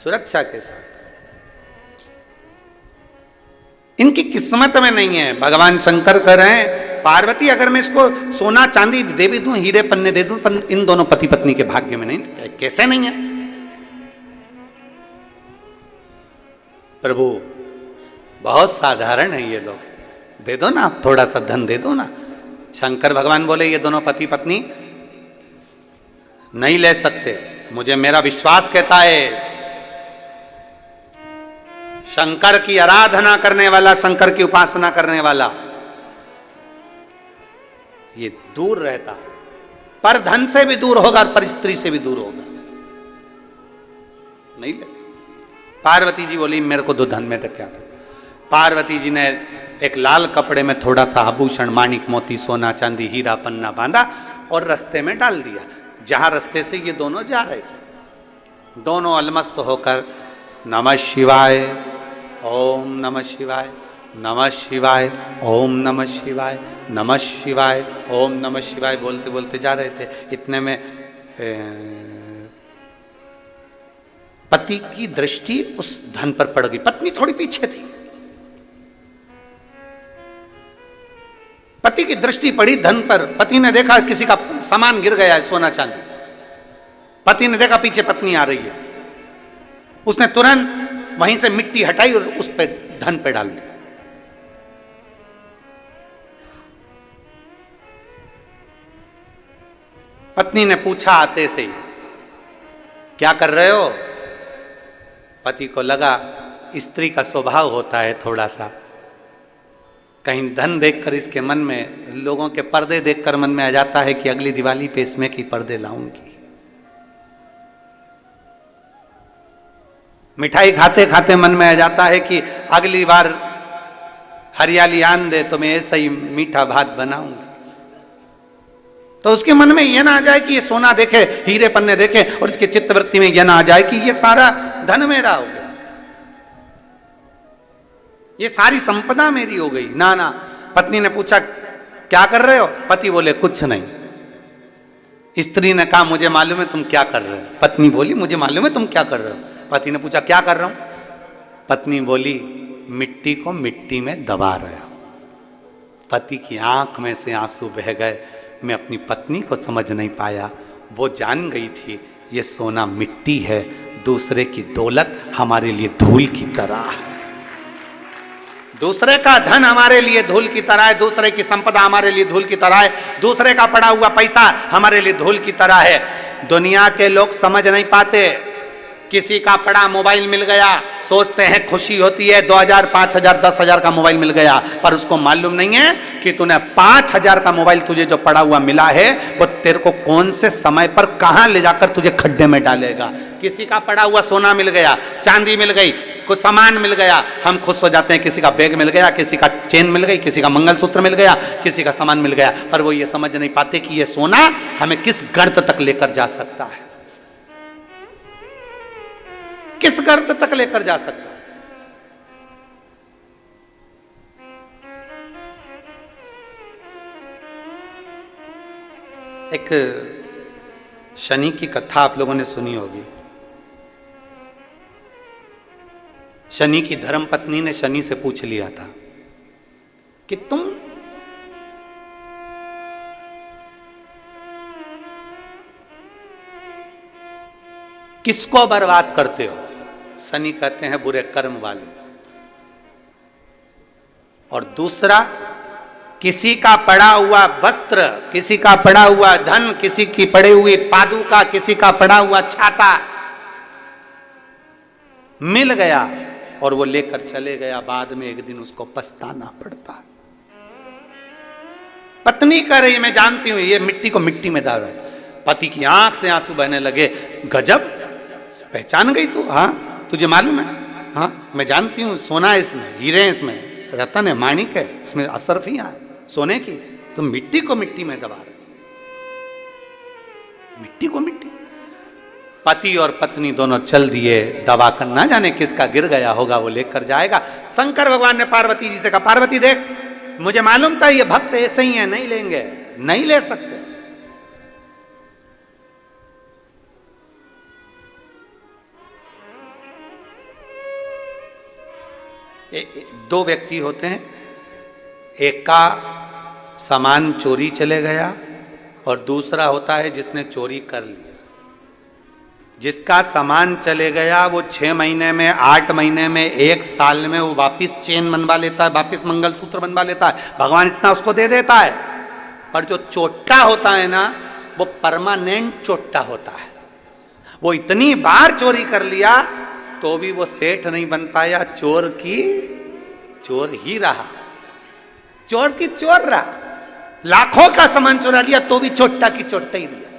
सुरक्षा के साथ। इनकी किस्मत में नहीं है। भगवान शंकर कह रहे हैं पार्वती अगर मैं इसको सोना चांदी दे भी दूं, हीरे पन्ने दे दूं, पर इन दोनों पति पत्नी के भाग्य में नहीं। कैसे नहीं है प्रभु? बहुत साधारण है ये लोग, दे दो ना, थोड़ा सा धन दे दो ना। शंकर भगवान बोले ये दोनों पति पत्नी नहीं ले सकते, मुझे मेरा विश्वास कहता है शंकर की आराधना करने वाला, शंकर की उपासना करने वाला ये दूर रहता है, पर धन से भी दूर होगा और पर स्त्री से भी दूर होगा, नहीं ले सकते। पार्वती जी बोली मेरे को दो धन में तो क्या था। पार्वती जी ने एक लाल कपड़े में थोड़ा सा आभूषण, माणिक मोती, सोना चांदी, हीरा पन्ना बांधा और रास्ते में डाल दिया। जहां रास्ते से ये दोनों जा रहे थे, दोनों अलमस्त होकर नमः शिवाय, ओम नमः शिवाय, नमः शिवाय, ओम नमः शिवाय, नमः शिवाय, ओम नमः शिवाय बोलते बोलते जा रहे थे। इतने में पति की दृष्टि उस धन पर पड़ गई। पत्नी थोड़ी पीछे थी, पति की दृष्टि पड़ी धन पर। पति ने देखा किसी का सामान गिर गया है, सोना चांदी। पति ने देखा पीछे पत्नी आ रही है, उसने तुरंत वहीं से मिट्टी हटाई और उस पे धन पे डाल दी। पत्नी ने पूछा आते से ही क्या कर रहे हो? पति को लगा स्त्री का स्वभाव होता है थोड़ा सा, कहीं धन देखकर इसके मन में, लोगों के पर्दे देखकर मन में आ जाता है कि अगली दिवाली पे इसमें की पर्दे लाऊंगी। मिठाई खाते खाते मन में आ जाता है कि अगली बार हरियाली आन दे तो मैं ऐसा ही मीठा भात बनाऊंगी। तो उसके मन में यह ना आ जाए कि ये सोना देखे, हीरे पन्ने देखे, और इसके चित्तवृत्ति में यह ना आ जाए कि ये सारा धन मेरा हो गया, ये सारी संपदा मेरी हो गई। ना ना। पत्नी ने पूछा क्या कर रहे हो? पति बोले कुछ नहीं। स्त्री ने कहा मुझे मालूम है तुम क्या कर रहे हो। पत्नी बोली मुझे मालूम है तुम क्या कर रहे हो। पति ने पूछा क्या कर रहा हूं? पत्नी बोली मिट्टी को मिट्टी में दबा रहा हूं। पति की आंख में से आंसू बह गए। मैं अपनी पत्नी को समझ नहीं पाया, वो जान गई थी ये सोना मिट्टी है, दूसरे की दौलत हमारे लिए धूल की तरह है, दूसरे का धन हमारे लिए धूल की तरह है, दूसरे की संपदा हमारे लिए धूल की तरह है, दूसरे का पड़ा हुआ पैसा हमारे लिए धूल की तरह है। दुनिया के लोग समझ नहीं पाते। किसी का पड़ा मोबाइल मिल गया, सोचते हैं खुशी होती है, 2000, 5000, 10,000 का मोबाइल मिल गया, पर उसको मालूम नहीं है कि तूने 5000 का मोबाइल तुझे जो पड़ा हुआ मिला है वो तेरे को कौन से समय पर कहां ले जाकर तुझे खड्डे में डालेगा। किसी का पड़ा हुआ सोना मिल गया, चांदी मिल गई, कुछ सामान मिल गया, हम खुश हो जाते हैं। किसी का बैग मिल गया, किसी का चेन मिल गई, किसी का मंगलसूत्र मिल गया, किसी का सामान मिल गया, पर वो ये समझ नहीं पाते कि ये सोना हमें किस गर्त तक लेकर जा सकता है, किस गर्त तक लेकर जा सकता है। एक शनि की कथा आप लोगों ने सुनी होगी। शनि की धर्मपत्नी ने शनि से पूछ लिया था कि तुम किसको बर्बाद करते हो? शनि कहते हैं बुरे कर्म वाले। और दूसरा, किसी का पड़ा हुआ वस्त्र, किसी का पड़ा हुआ धन, किसी की पड़ी हुई पादुका, किसी का पड़ा हुआ छाता मिल गया और वो लेकर चले गया, बाद में एक दिन उसको पछताना पड़ता। पत्नी कह रही मैं जानती हूं ये मिट्टी को मिट्टी में डाल रहा है, पति की आंख से आंसू बहने लगे। गजब, पहचान गई तू? हाँ, तुझे मालूम है? हाँ, मैं जानती हूँ, सोना है इसमें, हीरे हैं इसमें, रतन है, माणिक है, इसमें असरफियां है सोने की। तुम मिट्टी को मिट्टी में दबा रहे, मिट्टी को मिट्टी। पति और पत्नी दोनों चल दिए दबा कर, ना जाने किसका गिर गया होगा, वो लेकर जाएगा। शंकर भगवान ने पार्वती जी से कहा, पार्वती देख, मुझे मालूम था ये भक्त ऐसे ही है, नहीं लेंगे, नहीं ले सकते। दो व्यक्ति होते हैं, एक का सामान चोरी चले गया और दूसरा होता है जिसने चोरी कर लिया। जिसका सामान चले गया वो 6 महीने में, 8 महीने में, 1 साल में वो वापिस चेन बनवा लेता है, वापिस मंगलसूत्र बनवा लेता है, भगवान इतना उसको दे देता है। पर जो चोट्टा होता है ना, वो परमानेंट चोट्टा होता है। वो इतनी बार चोरी कर लिया तो भी वो सेठ नहीं बन पाया, चोर की चोर ही रहा, चोर की चोर रहा। लाखों का सामान चुरा लिया तो भी चोट्टा की चोट्टा ही लिया।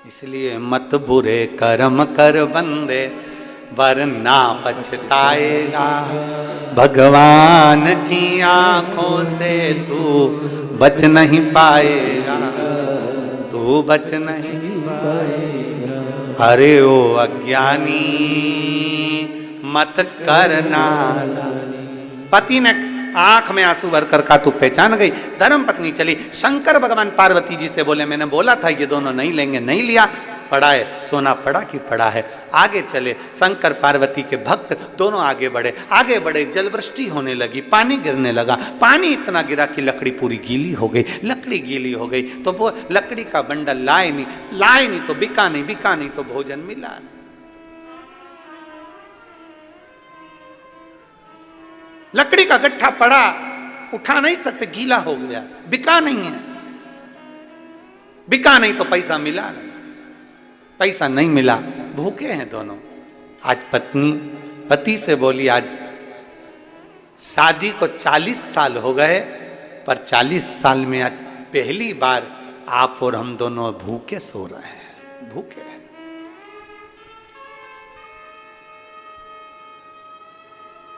इसलिए मत बुरे कर्म कर बंदे, वरना पछताएगा। भगवान की आंखों से तू बच नहीं पाएगा, तू बच नहीं पाएगा। अरे ओ अज्ञानी मत करना। पति ने आंख में आंसू भरकर कहा, तू पहचान गई? धर्म पत्नी चली। शंकर भगवान पार्वती जी से बोले, मैंने बोला था ये दोनों नहीं लेंगे, नहीं लिया। पड़ा है, सोना पड़ा कि पड़ा है। आगे चले शंकर पार्वती के भक्त दोनों आगे बढ़े, आगे बढ़े। जलवृष्टि होने लगी, पानी गिरने लगा। पानी इतना गिरा कि लकड़ी पूरी गीली हो गई। लकड़ी गीली हो गई तो वो लकड़ी का बंडल लाए नहीं तो बिका नहीं, बिका नहीं तो भोजन मिला नहीं। लकड़ी का गट्ठा पड़ा, उठा नहीं सकते, गीला हो गया, बिका नहीं है। बिका नहीं तो पैसा मिला नहीं, पैसा नहीं मिला, भूखे हैं दोनों। आज पत्नी पति से बोली, आज शादी को 40 साल हो गए, पर 40 साल में आज पहली बार आप और हम दोनों भूखे सो रहे हैं, भूखे हैं।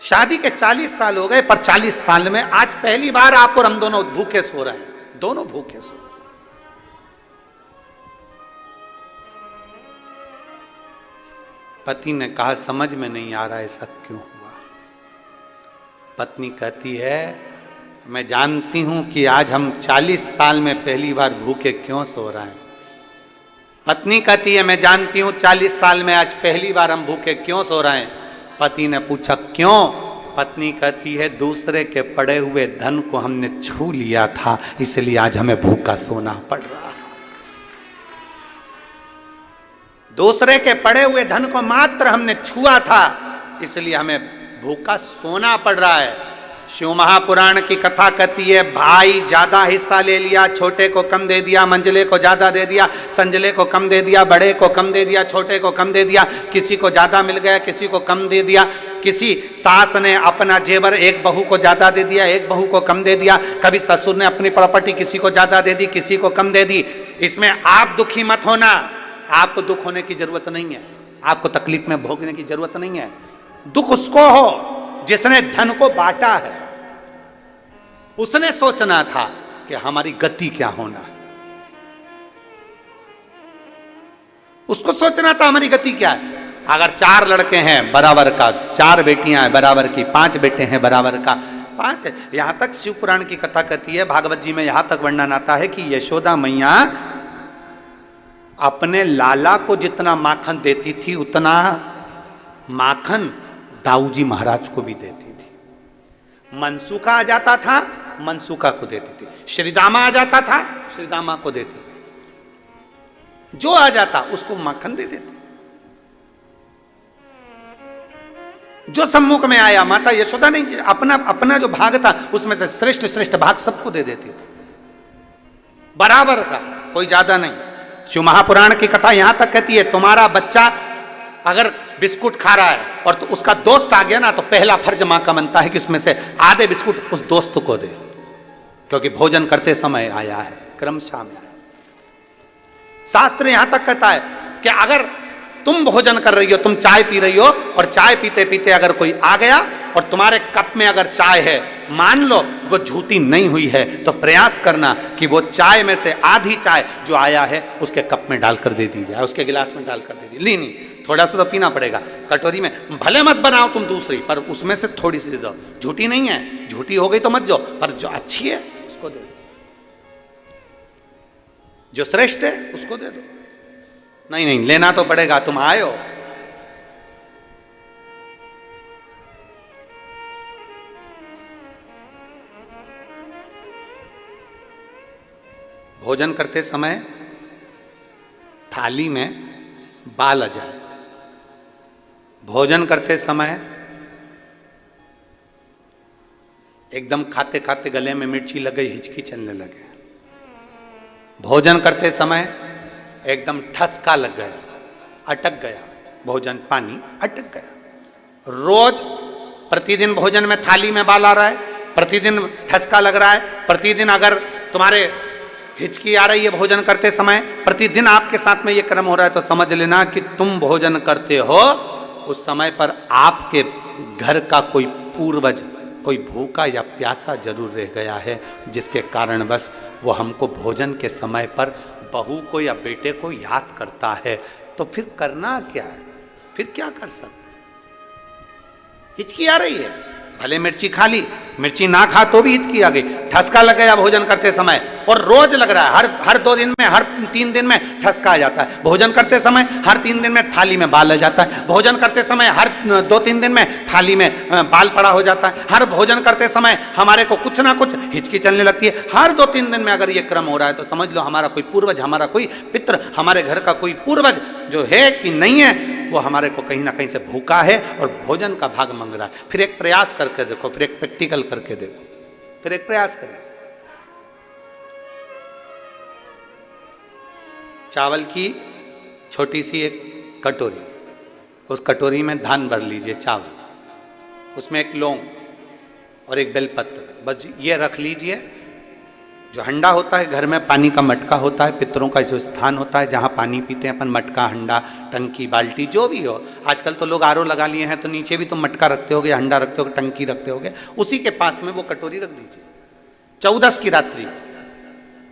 शादी के 40 साल हो गए, पर 40 साल में आज पहली बार आप और हम दोनों भूखे सो रहे हैं, दोनों भूखे सो रहे हैं। पति ने कहा, समझ में नहीं आ रहा ऐसा क्यों हुआ। पत्नी कहती है, मैं जानती हूं कि आज हम 40 साल में पहली बार भूखे क्यों सो रहे हैं। पत्नी कहती है, मैं जानती हूं 40 साल में आज पहली बार हम भूखे क्यों सो रहे हैं। पति ने पूछा, क्यों? पत्नी कहती है, दूसरे के पड़े हुए धन को हमने छू लिया था, इसलिए आज हमें भूखा सोना पड़ रहा। दूसरे के पड़े हुए धन को मात्र हमने छुआ था, इसलिए हमें भूखा सोना पड़ रहा है। शिव महापुराण की कथा कहती है, भाई ज्यादा हिस्सा ले लिया, छोटे को कम दे दिया, मंझले को ज्यादा दे दिया, संजले को कम दे दिया, बड़े को कम दे दिया, छोटे को कम दे दिया, किसी को ज्यादा मिल गया, किसी को कम दे दिया। किसी सास ने अपना जेवर एक बहू को ज्यादा दे दिया, एक बहू को कम दे दिया। कभी ससुर ने अपनी प्रॉपर्टी किसी को ज्यादा दे दी, किसी को कम दे दी। इसमें आप दुखी मत होना, आपको दुख होने की जरूरत नहीं है, आपको तकलीफ में भोगने की जरूरत नहीं है। दुख उसको हो जिसने धन को बांटा है, उसने सोचना था कि हमारी गति क्या होना है, उसको सोचना था हमारी गति क्या है। अगर 4 लड़के हैं बराबर का, 4 बेटियां हैं बराबर की, 5 बेटे हैं बराबर का, 5 है। यहां तक शिव पुराण की कथा कहती है, भागवत जी में यहां तक वर्णन आता है कि यशोदा मैया अपने लाला को जितना माखन देती थी, उतना माखन दाऊजी महाराज को भी देती थी। मनसूखा आ जाता था, मनसूखा को देती थी। श्रीदामा आ जाता था, श्रीदामा को देती थी। जो आ जाता उसको माखन दे देते। जो सम्मुख में आया, माता यशोदा नहीं, अपना अपना जो भाग था उसमें से श्रेष्ठ श्रेष्ठ भाग सबको दे देती थी, बराबर का, कोई ज्यादा नहीं। शिव महापुराण की कथा यहां तक कहती है, तुम्हारा बच्चा अगर बिस्कुट खा रहा है और तो उसका दोस्त आ गया ना, तो पहला फर्ज मां का बनता है कि उसमें से आधे बिस्कुट उस दोस्त को दे, क्योंकि भोजन करते समय आया है, क्रमशः में आया। शास्त्र यहां तक कहता है कि अगर तुम भोजन कर रही हो, तुम चाय पी रही हो और चाय पीते पीते अगर कोई आ गया और तुम्हारे कप में अगर चाय है, मान लो वो झूठी नहीं हुई है, तो प्रयास करना कि वो चाय में से आधी चाय जो आया है उसके कप में डालकर दे दी जाए, उसके गिलास में डालकर दे दी। नहीं, थोड़ा सा तो पीना पड़ेगा। कटोरी में भले मत बनाओ तुम दूसरी, पर उसमें से थोड़ी सी दे दो। झूठी नहीं है, झूठी हो गई तो मत दो, पर जो अच्छी है उसको दे दो, जो श्रेष्ठ है उसको दे दो। नहीं, लेना तो पड़ेगा, तुम आए हो। भोजन करते समय थाली में बाल आ जाए, भोजन करते समय एकदम खाते खाते गले में मिर्ची लग गई, हिचकी चलने लगे, भोजन करते समय एकदम ठसका लग गया, अटक गया भोजन, पानी अटक गया। रोज प्रतिदिन भोजन में थाली में बाल आ रहा है, प्रतिदिन ठसका लग रहा है, प्रतिदिन अगर तुम्हारे हिचकी आ रही है भोजन करते समय, प्रतिदिन आपके साथ में ये क्रम हो रहा है, तो समझ लेना कि तुम भोजन करते हो उस समय पर आपके घर का कोई पूर्वज, कोई भूखा या प्यासा जरूर रह गया है, जिसके कारण बस वो हमको भोजन के समय पर बहू को या बेटे को याद करता है। तो फिर करना क्या है, फिर क्या कर सकते? हिचकी आ रही है, भले मिर्ची खा ली, मिर्ची ना खा तो भी हिचकी आ गई, ठसका लग गया भोजन करते समय, और रोज लग रहा है, हर 2 दिन में, हर 3 दिन में ठसका आ जाता है। भोजन करते समय हर 3 दिन में थाली में बाल आ जाता है, भोजन करते समय हर 2-3 दिन में थाली में बाल पड़ा हो जाता है, हर भोजन करते समय हमारे को कुछ ना कुछ हिचकी चलने लगती है। हर 2-3 दिन में अगर ये क्रम हो रहा है तो समझ लो हमारा कोई पूर्वज, हमारा कोई पितृ, हमारे घर का कोई पूर्वज जो है कि नहीं है, वो हमारे को कहीं ना कहीं से भूखा है और भोजन का भाग मांग रहा है। फिर एक प्रयास करके देखो, फिर एक प्रैक्टिकल करके देखो, फिर एक प्रयास करें। चावल की छोटी सी एक कटोरी, उस कटोरी में धान भर लीजिए चावल, उसमें एक लौंग और एक बेलपत्र, बस ये रख लीजिए। जो हंडा होता है घर में, पानी का मटका होता है, पितरों का जो स्थान होता है जहाँ पानी पीते हैं अपन, मटका, हंडा, टंकी, बाल्टी, जो भी हो। आजकल तो लोग आरओ लगा लिए हैं, तो नीचे भी तुम मटका रखते होगे, हंडा रखते होगे, टंकी रखते होगे, उसी के पास में वो कटोरी रख दीजिए। 14 की रात्रि,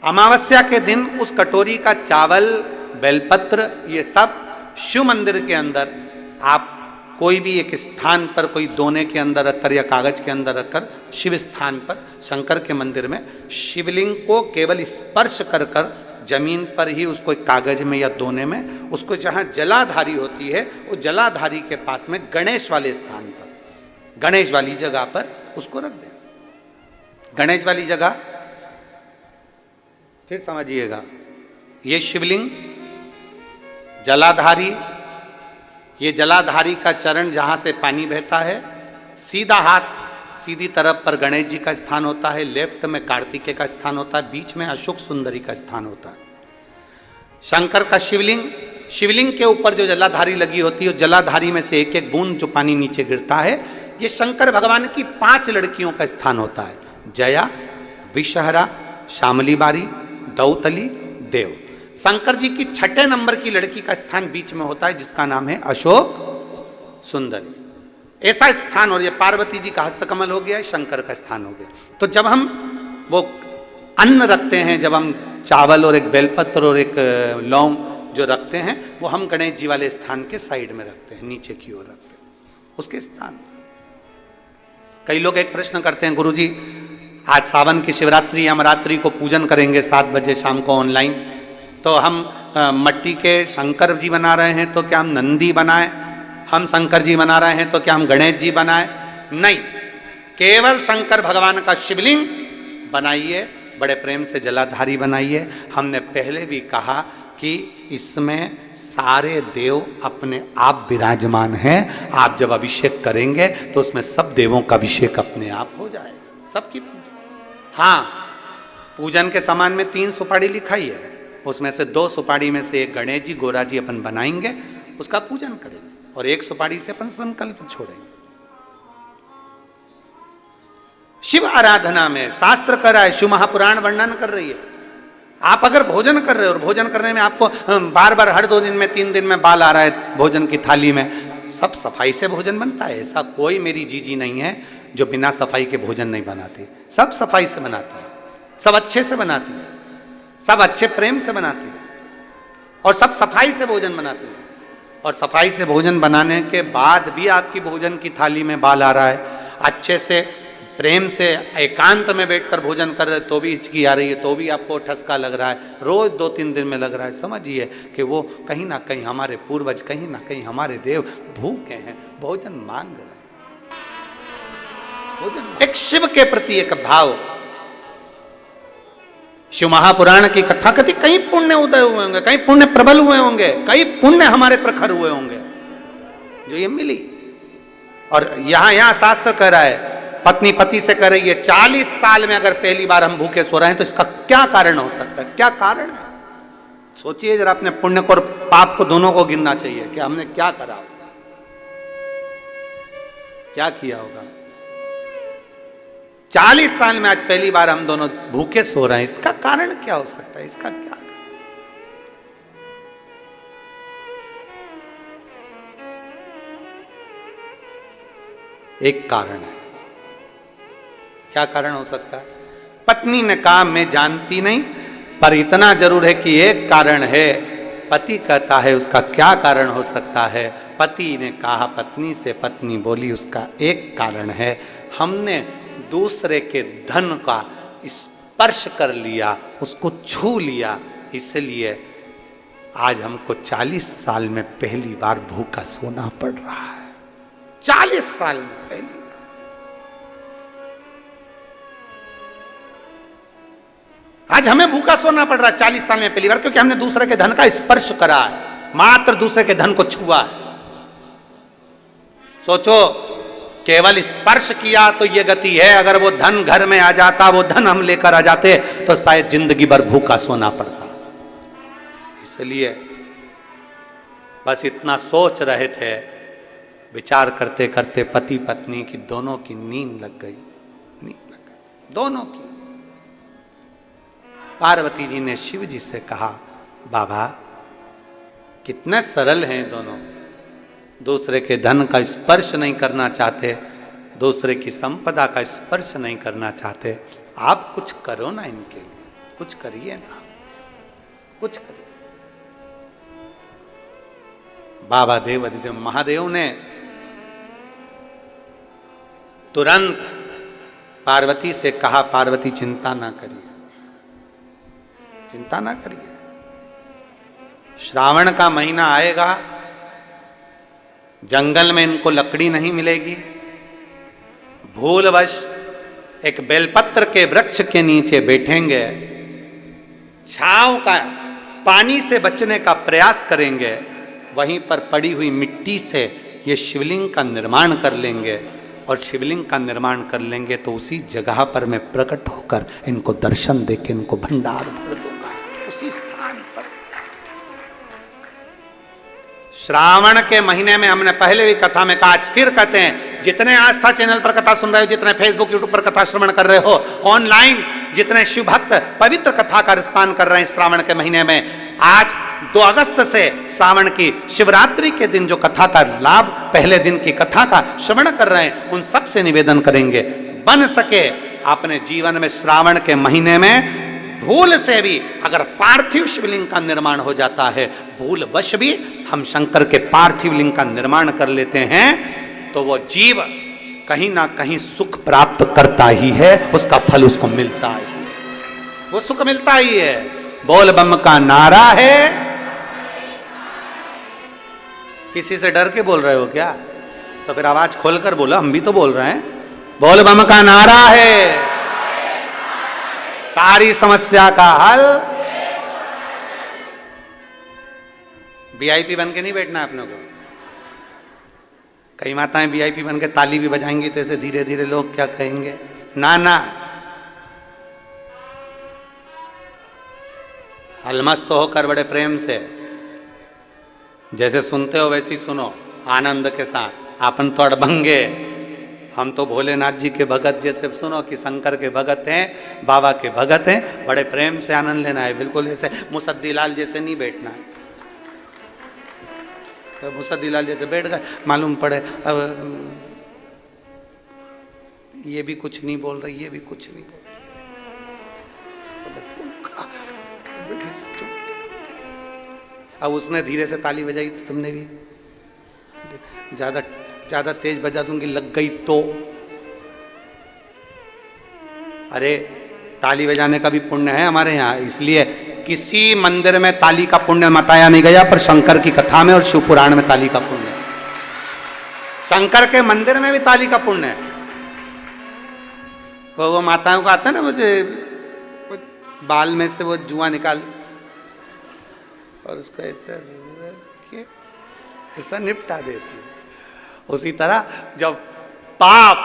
अमावस्या के दिन उस कटोरी का चावल, बेलपत्र, ये सब शिव मंदिर के अंदर आप कोई भी एक स्थान पर, कोई दोने के अंदर रखकर या कागज के अंदर रखकर, शिव स्थान पर, शंकर के मंदिर में शिवलिंग को केवल स्पर्श कर कर जमीन पर ही उसको कागज में या दोने में, उसको जहाँ जलाधारी होती है उस जलाधारी के पास में गणेश वाले स्थान पर, गणेश वाली जगह पर उसको रख दें। गणेश वाली जगह फिर समझिएगा, ये शिवलिंग जलाधारी, ये जलाधारी का चरण जहाँ से पानी बहता है, सीधा हाथ सीधी तरफ पर गणेश जी का स्थान होता है, लेफ्ट में कार्तिकेय का स्थान होता है, बीच में अशोक सुंदरी का स्थान होता है। शंकर का शिवलिंग, शिवलिंग के ऊपर जो जलाधारी लगी होती है, जलाधारी में से एक एक बूंद जो पानी नीचे गिरता है, ये शंकर भगवान की 5 लड़कियों का स्थान होता है, जया, विषहरा, शामली बारी, दौतली, देव। शंकर जी की 6ठे नंबर की लड़की का स्थान बीच में होता है, जिसका नाम है अशोक सुंदरी। ऐसा स्थान, और ये पार्वती जी का हस्तकमल हो गया, शंकर का स्थान हो गया। तो जब हम वो अन्न रखते हैं, जब हम चावल और एक बेलपत्र और एक लौंग जो रखते हैं, वो हम गणेश जी वाले स्थान के साइड में रखते हैं, नीचे की ओर रखते हैं उसके स्थान। कई लोग एक प्रश्न करते हैं, गुरुजी आज सावन की शिवरात्रि या नवरात्रि को पूजन करेंगे 7 बजे शाम को ऑनलाइन, तो हम मट्टी के शंकर जी बना रहे हैं, तो क्या हम नंदी बनाएं? हम शंकर जी बना रहे हैं तो क्या हम गणेश जी बनाएं? नहीं, केवल शंकर भगवान का शिवलिंग बनाइए, बड़े प्रेम से जलाधारी बनाइए। हमने पहले भी कहा कि इसमें सारे देव अपने आप विराजमान हैं। आप जब अभिषेक करेंगे तो उसमें सब देवों का अभिषेक अपने आप हो जाएगा, सबकी। हाँ, पूजन के सामान में 3 सुपारी लिखाई है, उसमें से 2 सुपारी में से एक गणेश जी, गोरा जी अपन बनाएंगे, उसका पूजन करेंगे, और एक सुपारी से अपन संकल्प छोड़ेंगे। शिव आराधना में शास्त्र कर रहा है, शिव महापुराण वर्णन कर रही है। आप अगर भोजन कर रहे हो और भोजन करने में आपको बार बार हर 2 दिन में 3 दिन में बाल आ रहा है भोजन की थाली में, सब सफाई से भोजन बनता है। ऐसा कोई मेरी जीजी नहीं है जो बिना सफाई के भोजन नहीं बनाती। सब सफाई से बनाती है, सब अच्छे से बनाती है, सब अच्छे प्रेम से बनाती है और सब सफाई से भोजन बनाती है। और सफाई से भोजन बनाने के बाद भी आपकी भोजन की थाली में बाल आ रहा है, अच्छे से प्रेम से एकांत में बैठकर भोजन कर रहे तो भी हिचकी आ रही है, तो भी आपको ठसका लग रहा है, रोज 2-3 दिन में लग रहा है, समझिए कि वो कहीं ना कहीं हमारे पूर्वज, कहीं ना कहीं हमारे देव भूखे हैं, भोजन मांग रहे हैं। भोजन एक शिव के प्रति एक भाव। शिव महापुराण की कथा कथी कई पुण्य उदय हुए होंगे, कई पुण्य प्रबल हुए होंगे, कई पुण्य हमारे प्रखर हुए होंगे जो ये मिली। और यहां शास्त्र कह रहा है, पत्नी पति से कह रही है 40 साल में अगर पहली बार हम भूखे सो रहे हैं तो इसका क्या कारण हो सकता है? क्या कारण है? सोचिए जरा, अपने पुण्य को और पाप को दोनों को गिनना चाहिए कि हमने क्या करा, क्या किया होगा। 40 साल में आज पहली बार हम दोनों भूखे सो रहे हैं, इसका कारण क्या हो सकता है? इसका क्या? एक कारण है। क्या कारण हो सकता है? पत्नी ने कहा मैं जानती नहीं, पर इतना जरूर है कि एक कारण है। पति कहता है उसका क्या कारण हो सकता है? पति ने कहा पत्नी से, पत्नी बोली उसका एक कारण है, हमने दूसरे के धन का स्पर्श कर लिया, उसको छू लिया, इसलिए आज हमको 40 साल में पहली बार भूखा सोना पड़ रहा है। 40 साल में पहली। आज हमें भूखा सोना पड़ रहा है 40 साल में पहली बार, क्योंकि हमने दूसरे के धन का स्पर्श करा है, मात्र दूसरे के धन को छुआ है। सोचो, केवल स्पर्श किया तो ये गति है, अगर वो धन घर में आ जाता, वो धन हम लेकर आ जाते तो शायद जिंदगी भर भूखा सोना पड़ता। इसलिए बस इतना सोच रहे थे, विचार करते करते पति पत्नी की दोनों की नींद लग गई, दोनों की। पार्वती जी ने शिव जी से कहा, बाबा कितने सरल हैं दोनों, दूसरे के धन का स्पर्श नहीं करना चाहते, दूसरे की संपदा का स्पर्श नहीं करना चाहते, आप कुछ करो ना इनके लिए, कुछ करिए ना, कुछ करिए। बाबा देव अधिदेव महादेव ने तुरंत पार्वती से कहा, पार्वती चिंता ना करिए, चिंता ना करिए, श्रावण का महीना आएगा, जंगल में इनको लकड़ी नहीं मिलेगी, भूलवश एक बेलपत्र के वृक्ष के नीचे बैठेंगे, छांव का पानी से बचने का प्रयास करेंगे, वहीं पर पड़ी हुई मिट्टी से ये शिवलिंग का निर्माण कर लेंगे, और शिवलिंग का निर्माण कर लेंगे तो उसी जगह पर मैं प्रकट होकर इनको दर्शन देके इनको भंडार भर दूंगा, उसी स्थान पर। श्रावण के महीने में हमने पहले भी कथा में कहा, आज फिर कहते हैं, जितने आस्था चैनल पर कथा सुन रहे हो, जितने फेसबुक यूट्यूब पर कथा श्रवण कर रहे हो, ऑनलाइन जितने शिव भक्त पवित्र कथा का रिस्पान कर रहे हैं श्रावण के महीने में, आज 2 अगस्त से श्रावण की शिवरात्रि के दिन जो कथा का लाभ, पहले दिन की कथा का श्रवण कर रहे हैं, उन सब से निवेदन करेंगे, बन सके अपने जीवन में श्रावण के महीने में भूल से भी अगर पार्थिव शिवलिंग का निर्माण हो जाता है, भूलवश भी हम शंकर के पार्थिव लिंग का निर्माण कर लेते हैं, तो वो जीव कहीं ना कहीं सुख प्राप्त करता ही है, उसका फल उसको मिलता ही है, वो सुख मिलता ही है। बोल बम का नारा है। किसी से डर के बोल रहे हो क्या? तो फिर आवाज खोलकर बोलो, हम भी तो बोल रहे हैं। बोल बम का नारा है, सारी समस्या का हल। वीआईपी बन के नहीं बैठना अपने को। कई माताएं वीआईपी बन के ताली भी बजाएंगी तो ऐसे धीरे धीरे लोग क्या कहेंगे, ना ना, अलमस्त होकर बड़े प्रेम से, जैसे सुनते हो वैसे ही सुनो। आनंद के साथ। अपन तो अड़भंगे, हम तो भोलेनाथ जी के भगत, जैसे सुनो कि शंकर के भगत हैं, बाबा के भगत हैं, बड़े प्रेम से आनंद लेना है, बिल्कुल ऐसे मुसद्दीलाल जैसे नहीं बैठना है। तो मुसद्दीलाल जैसे बैठ गए, मालूम पड़े अब ये भी कुछ नहीं बोल रही, ये भी कुछ नहीं बोल रही। अब उसने धीरे से ताली बजाई तो तुमने भी ज्यादा तेज बजा दूंगी, लग गई तो। अरे ताली बजाने का भी पुण्य है हमारे यहाँ, इसलिए किसी मंदिर में ताली का पुण्य बताया नहीं गया, पर शंकर की कथा में और शिव पुराण में ताली का पुण्य है। शंकर के मंदिर में भी ताली का पुण्य है। वो माताओं का आता है ना, मुझे बाल में से वो जुआ निकाल और उसको ऐसा निपटा देती है। उसी तरह जब पाप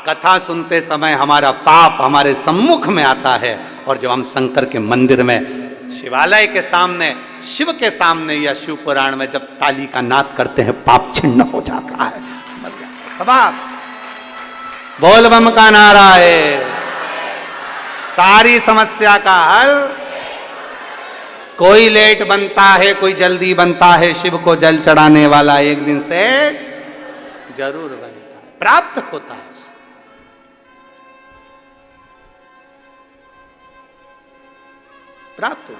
कथा सुनते समय हमारा पाप हमारे सम्मुख में आता है, और जब हम शंकर के मंदिर में, शिवालय के सामने, शिव के सामने या शिव पुराण में जब ताली का नाद करते हैं, पाप छिन्न हो जाता है, मर जाता है। सब बोल बम का नारा है, सारी समस्या का हल। कोई लेट बनता है, कोई जल्दी बनता है, शिव को जल चढ़ाने वाला एक दिन से जरूर बनता है, प्राप्त होता है। प्राप्त हो,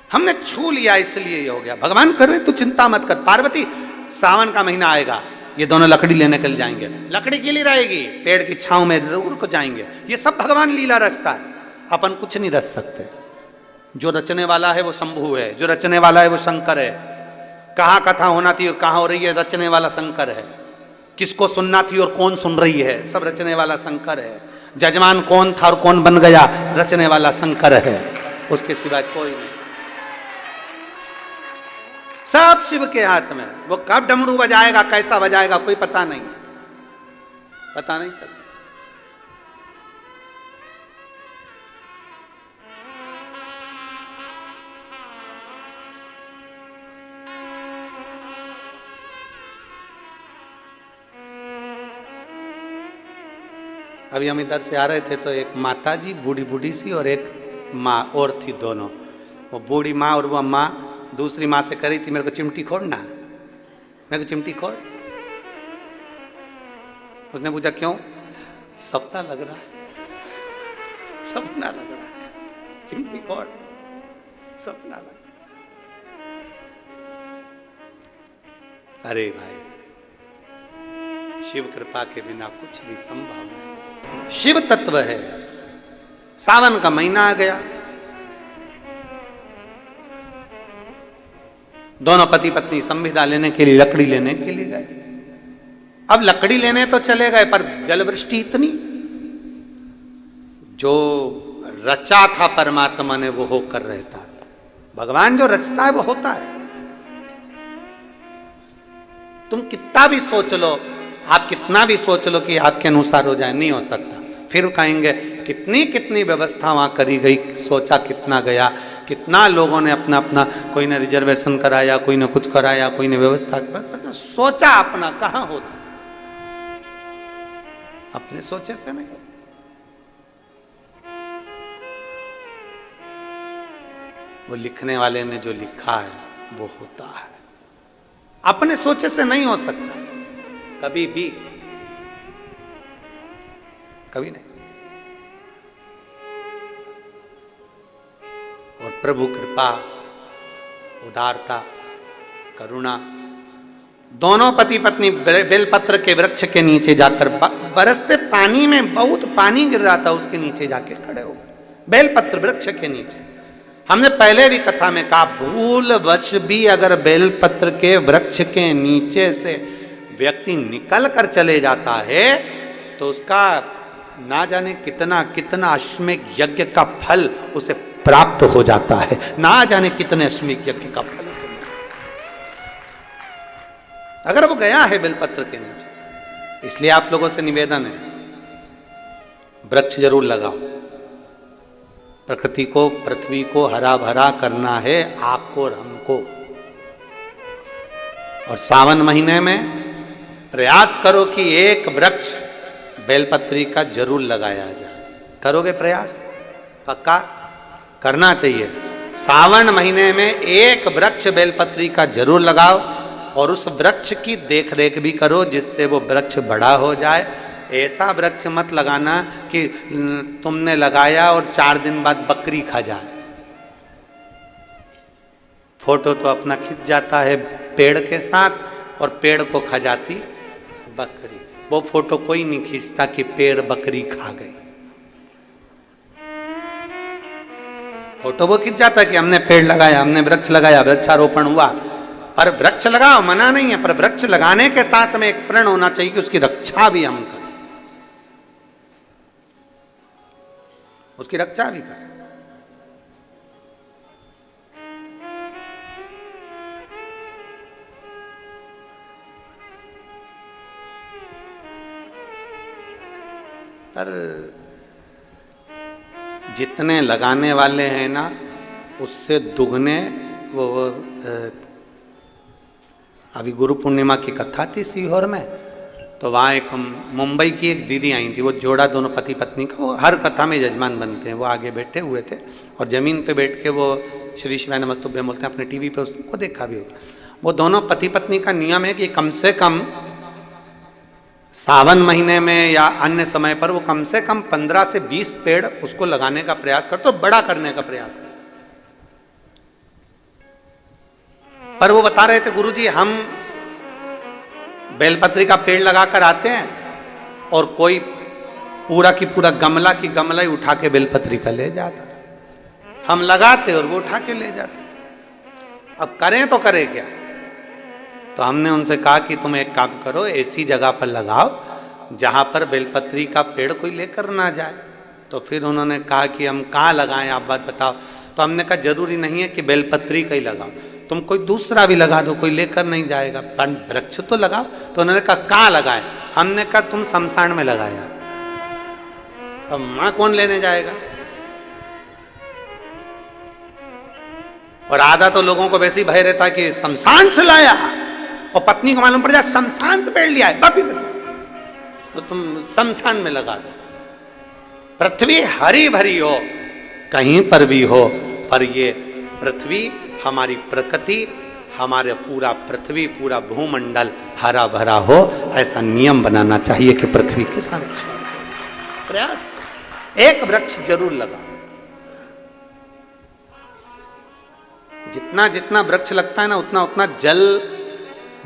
हमने छू लिया इसलिए ये हो गया। भगवान कर रहे तो चिंता मत कर। पार्वती, सावन का महीना आएगा, ये दोनों लकड़ी लेने के लिए जाएंगे, लकड़ी के लिए रहेगी, पेड़ की छांव में जरूर को जाएंगे। ये सब भगवान लीला रचता है, अपन कुछ नहीं रच सकते। जो रचने वाला है वो शंभु है, जो रचने वाला है वो शंकर है। कहाँ कथा होना थी और कहाँ हो रही है, रचने वाला शंकर है। किसको सुनना थी और कौन सुन रही है, सब रचने वाला शंकर है। जजमान कौन था और कौन बन गया, रचने वाला शंकर है, उसके सिवाय कोई नहीं। सब शिव के हाथ में। वो कब डमरू बजाएगा, कैसा बजाएगा, कोई पता नहीं, पता नहीं चलता। अभी हम इधर से आ रहे थे तो एक माता जी बूढ़ी बूढ़ी सी और एक माँ और थी, दोनों। वो बूढ़ी माँ और वो माँ दूसरी माँ से करी थी, मेरे को चिमटी खोड़ना, मेरे को चिमटी खोड़। उसने पूछा क्यों? सपना लग रहा है, सपना लग रहा है, चिमटी खोड़, सपना लग रहा है। अरे भाई, शिव कृपा के बिना कुछ भी संभव नहीं। शिव तत्व है। सावन का महीना आ गया, दोनों पति पत्नी संविदा लेने के लिए, लकड़ी लेने के लिए गए। अब लकड़ी लेने तो चले गए, पर जल वृष्टि इतनी, जो रचा था परमात्मा ने वो होकर रहता। भगवान जो रचता है वो होता है। तुम कितना भी सोच लो, आप कितना भी सोच लो कि आपके अनुसार हो जाए, नहीं हो सकता। फिर कहेंगे कितनी कितनी व्यवस्था वहां करी गई, सोचा कितना गया, कितना लोगों ने अपना अपना, कोई ने रिजर्वेशन कराया, कोई ने कुछ कराया, कोई ने व्यवस्था, सोचा अपना, कहां होता, अपने सोचे से नहीं। वो लिखने वाले ने जो लिखा है वो होता है, अपने सोचे से नहीं हो सकता कभी भी, कभी नहीं। और प्रभु कृपा, उदारता, करुणा, दोनों पति पत्नी बेलपत्र के वृक्ष के नीचे जाकर, बरसते पानी में बहुत पानी गिर रहा था, उसके नीचे जाके खड़े हो, बेलपत्र वृक्ष के नीचे। हमने पहले भी कथा में कहा, भूल वश भी अगर बेलपत्र के वृक्ष के नीचे से व्यक्ति निकल कर चले जाता है तो उसका ना जाने कितना कितना अश्वमेध यज्ञ का फल उसे प्राप्त हो जाता है, ना जाने कितने अश्वमेध यज्ञ का फल उसे। अगर वो गया है बेलपत्र के नीचे, इसलिए आप लोगों से निवेदन है, वृक्ष जरूर लगाओ। प्रकृति को, पृथ्वी को हरा भरा करना है आपको और हमको। और सावन महीने में प्रयास करो कि एक वृक्ष बेलपत्री का जरूर लगाया जाए। करोगे प्रयास? पक्का करना चाहिए। सावन महीने में एक वृक्ष बेलपत्री का जरूर लगाओ और उस वृक्ष की देख रेख भी करो जिससे वो वृक्ष बड़ा हो जाए। ऐसा वृक्ष मत लगाना कि तुमने लगाया और 4 दिन बाद बकरी खा जाए। फोटो तो अपना खिंच जाता है पेड़ के साथ और पेड़ को खा जाती बकरी। वो फोटो कोई नहीं खींचता कि पेड़ बकरी खा गई। फोटो वो खिंच जाता कि हमने पेड़ लगाया, हमने वृक्ष लगाया, वृक्षारोपण हुआ। पर वृक्ष लगाओ, मना नहीं है, पर वृक्ष लगाने के साथ में एक प्रण होना चाहिए कि उसकी रक्षा भी हम करें, उसकी रक्षा भी करें। पर जितने लगाने वाले हैं ना उससे दुगने वो अभी गुरु पूर्णिमा की कथा थी सीहोर में, तो वहाँ एक मुंबई की एक दीदी आई थी। वो जोड़ा दोनों पति पत्नी का, वो हर कथा में यजमान बनते हैं। वो आगे बैठे हुए थे और जमीन पे बैठ के वो श्री शिवाय नमस्तुभ्यम बोलते हैं। अपने टीवी पे उसको देखा भी होगा। वो दोनों पति पत्नी का नियम है कि कम से कम सावन महीने में या अन्य समय पर वो कम से कम 15 से 20 पेड़ उसको लगाने का प्रयास कर, तो बड़ा करने का प्रयास कर। पर वो बता रहे थे गुरुजी हम बेलपत्री का पेड़ लगाकर आते हैं और कोई पूरा की पूरा गमला की गमला ही उठा के बेलपत्री का ले जाता। हम लगाते और वो उठा के ले जाते। अब करें तो करें क्या? तो हमने उनसे कहा कि तुम एक काम करो, ऐसी जगह पर लगाओ जहां पर बेलपत्री का पेड़ कोई लेकर ना जाए। तो फिर उन्होंने कहा कि हम कहाँ लगाएं, आप बात बताओ। तो हमने कहा जरूरी नहीं है कि बेलपत्री का ही लगाओ, तुम कोई दूसरा भी लगा दो, कोई लेकर नहीं जाएगा, पर वृक्ष तो लगाओ। तो उन्होंने कहा कहाँ लगाए? हमने कहा तुम शमशान में लगाया। अब मां कौन लेने जाएगा? और आधा तो लोगों को वैसे ही भय रहता है कि शमशान से लाया, और पत्नी को मालूम पड़ जाए शमशान से पेड़ लिया है, बापी तो तुम शमशान में लगा दो। पृथ्वी हरी भरी हो कहीं पर भी हो, पर ये पृथ्वी हमारी प्रकृति, हमारे पूरा पृथ्वी पूरा भूमंडल हरा भरा हो, ऐसा नियम बनाना चाहिए कि पृथ्वी के संरक्षण प्रयास एक वृक्ष जरूर लगा। जितना जितना वृक्ष लगता है ना उतना उतना जल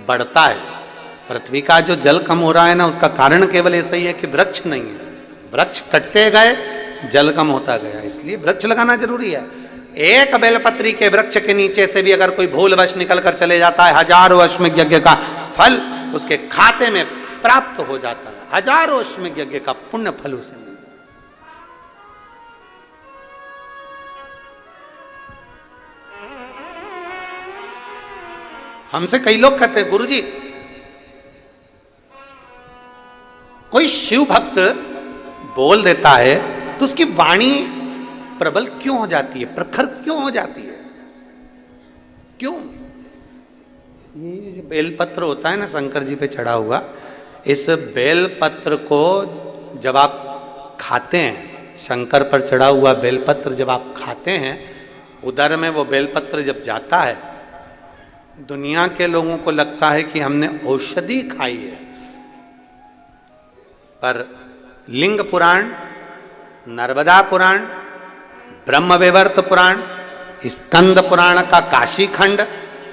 बढ़ता है। पृथ्वी का जो जल कम हो रहा है ना उसका कारण केवल ऐसा ही है कि वृक्ष नहीं है। वृक्ष कटते गए जल कम होता गया, इसलिए वृक्ष लगाना जरूरी है। एक बेलपत्री के वृक्ष के नीचे से भी अगर कोई भूलवश निकल कर चले जाता है, हजारों अश्वमेध यज्ञ का फल उसके खाते में प्राप्त हो जाता है। हजारों अश्वमेध यज्ञ का पुण्य फल उसे मिलता है। हमसे कई लोग कहते हैं गुरुजी कोई शिव भक्त बोल देता है तो उसकी वाणी प्रबल क्यों हो जाती है, प्रखर क्यों हो जाती है? क्यों? ये बेलपत्र होता है ना शंकर जी पे चढ़ा हुआ, इस बेलपत्र को जब आप खाते हैं, शंकर पर चढ़ा हुआ बेलपत्र जब आप खाते हैं, उदर में वो बेलपत्र जब जाता है, दुनिया के लोगों को लगता है कि हमने औषधि खाई है। पर लिंग पुराण, नर्मदा पुराण, ब्रह्मवैवर्त पुराण, स्कंद पुराण का काशी खंड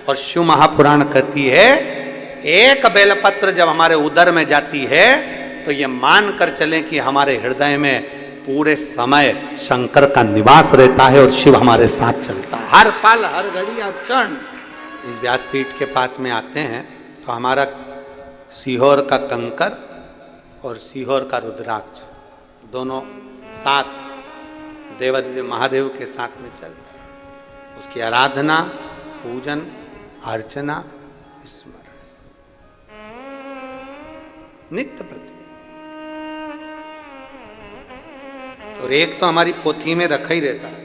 और शिव महापुराण कहती है एक बेलपत्र जब हमारे उदर में जाती है तो ये मान कर चलें कि हमारे हृदय में पूरे समय शंकर का निवास रहता है और शिव हमारे साथ चलता है हर पल हर घड़ी हर क्षण। इस व्यासपीठ के पास में आते हैं तो हमारा सीहोर का कंकर और सीहोर का रुद्राक्ष दोनों साथ देवादिदेव महादेव के साथ में चलता है। उसकी आराधना, पूजन, अर्चना, स्मरण नित्य प्रति। और एक तो हमारी पोथी में रखा ही रहता है।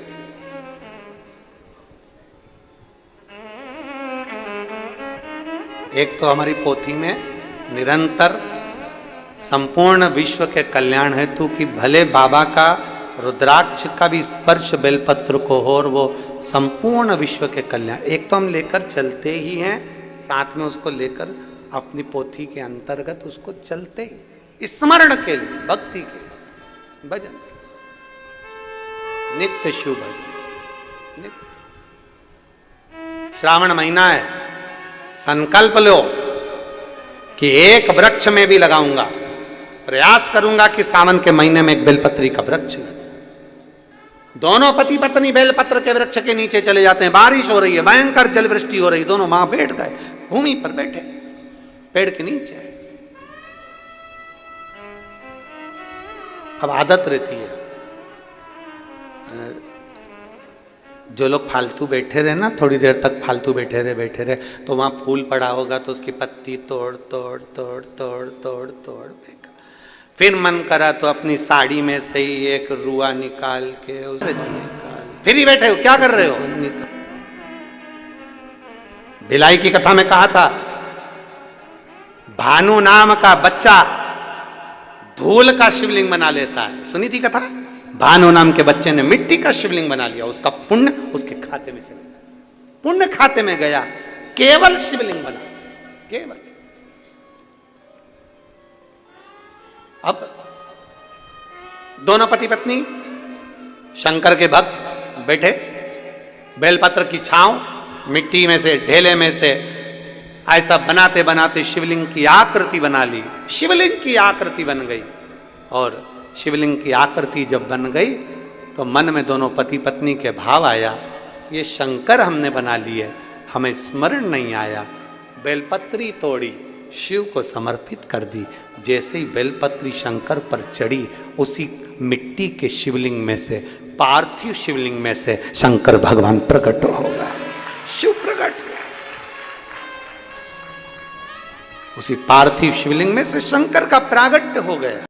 एक तो हमारी पोथी में निरंतर संपूर्ण विश्व के कल्याण हेतु कि भले बाबा का रुद्राक्ष का भी स्पर्श बेलपत्र को हो और वो संपूर्ण विश्व के कल्याण। एक तो हम लेकर चलते ही हैं, साथ में उसको लेकर अपनी पोथी के अंतर्गत उसको चलते ही स्मरण के लिए, भक्ति के लिए, भजन के लिए, नित्य शिव भजन। नित्य श्रावण महीना है, संकल्प लो कि एक वृक्ष में भी लगाऊंगा, प्रयास करूंगा कि सावन के महीने में एक बेलपत्री का वृक्ष लगे। दोनों पति पत्नी बेलपत्र के वृक्ष के नीचे चले जाते हैं, बारिश हो रही है, भयंकर जल वृष्टि हो रही, दोनों वहां बैठ गए, भूमि पर बैठे पेड़ के नीचे। अब आदत रहती है, जो लोग फालतू बैठे रहे ना, थोड़ी देर तक फालतू बैठे रहे, तो वहां फूल पड़ा होगा तो उसकी पत्ती तोड़ तोड़ तोड़ तोड़ तोड़ तोड़ फेंका। फिर मन करा तो अपनी साड़ी में से ही एक रुआ निकाल के उसे फिर ही बैठे हो, क्या कर रहे हो? भिलाई की कथा में कहा था, भानु नाम का बच्चा धूल का शिवलिंग बना लेता है। सुनी थी कथा? भानु नाम के बच्चे ने मिट्टी का शिवलिंग बना लिया, उसका पुण्य उसके खाते में चला गया, पुण्य खाते में गया, केवल शिवलिंग बना, केवल। अब दोनों पति पत्नी शंकर के भक्त बैठे, बेलपत्र की छांव, मिट्टी में से, ढेले में से ऐसा बनाते बनाते शिवलिंग की आकृति बना ली। शिवलिंग की आकृति बन गई, और शिवलिंग की आकृति जब बन गई तो मन में दोनों पति पत्नी के भाव आया, ये शंकर हमने बना लिए, हमें स्मरण नहीं आया। बेलपत्री तोड़ी, शिव को समर्पित कर दी। जैसे ही बेलपत्री शंकर पर चढ़ी, उसी मिट्टी के शिवलिंग में से, पार्थिव शिवलिंग में से शंकर भगवान प्रकट हो गए, शिव प्रकट। उसी पार्थिव शिवलिंग में से शंकर का प्रागट्य हो गया।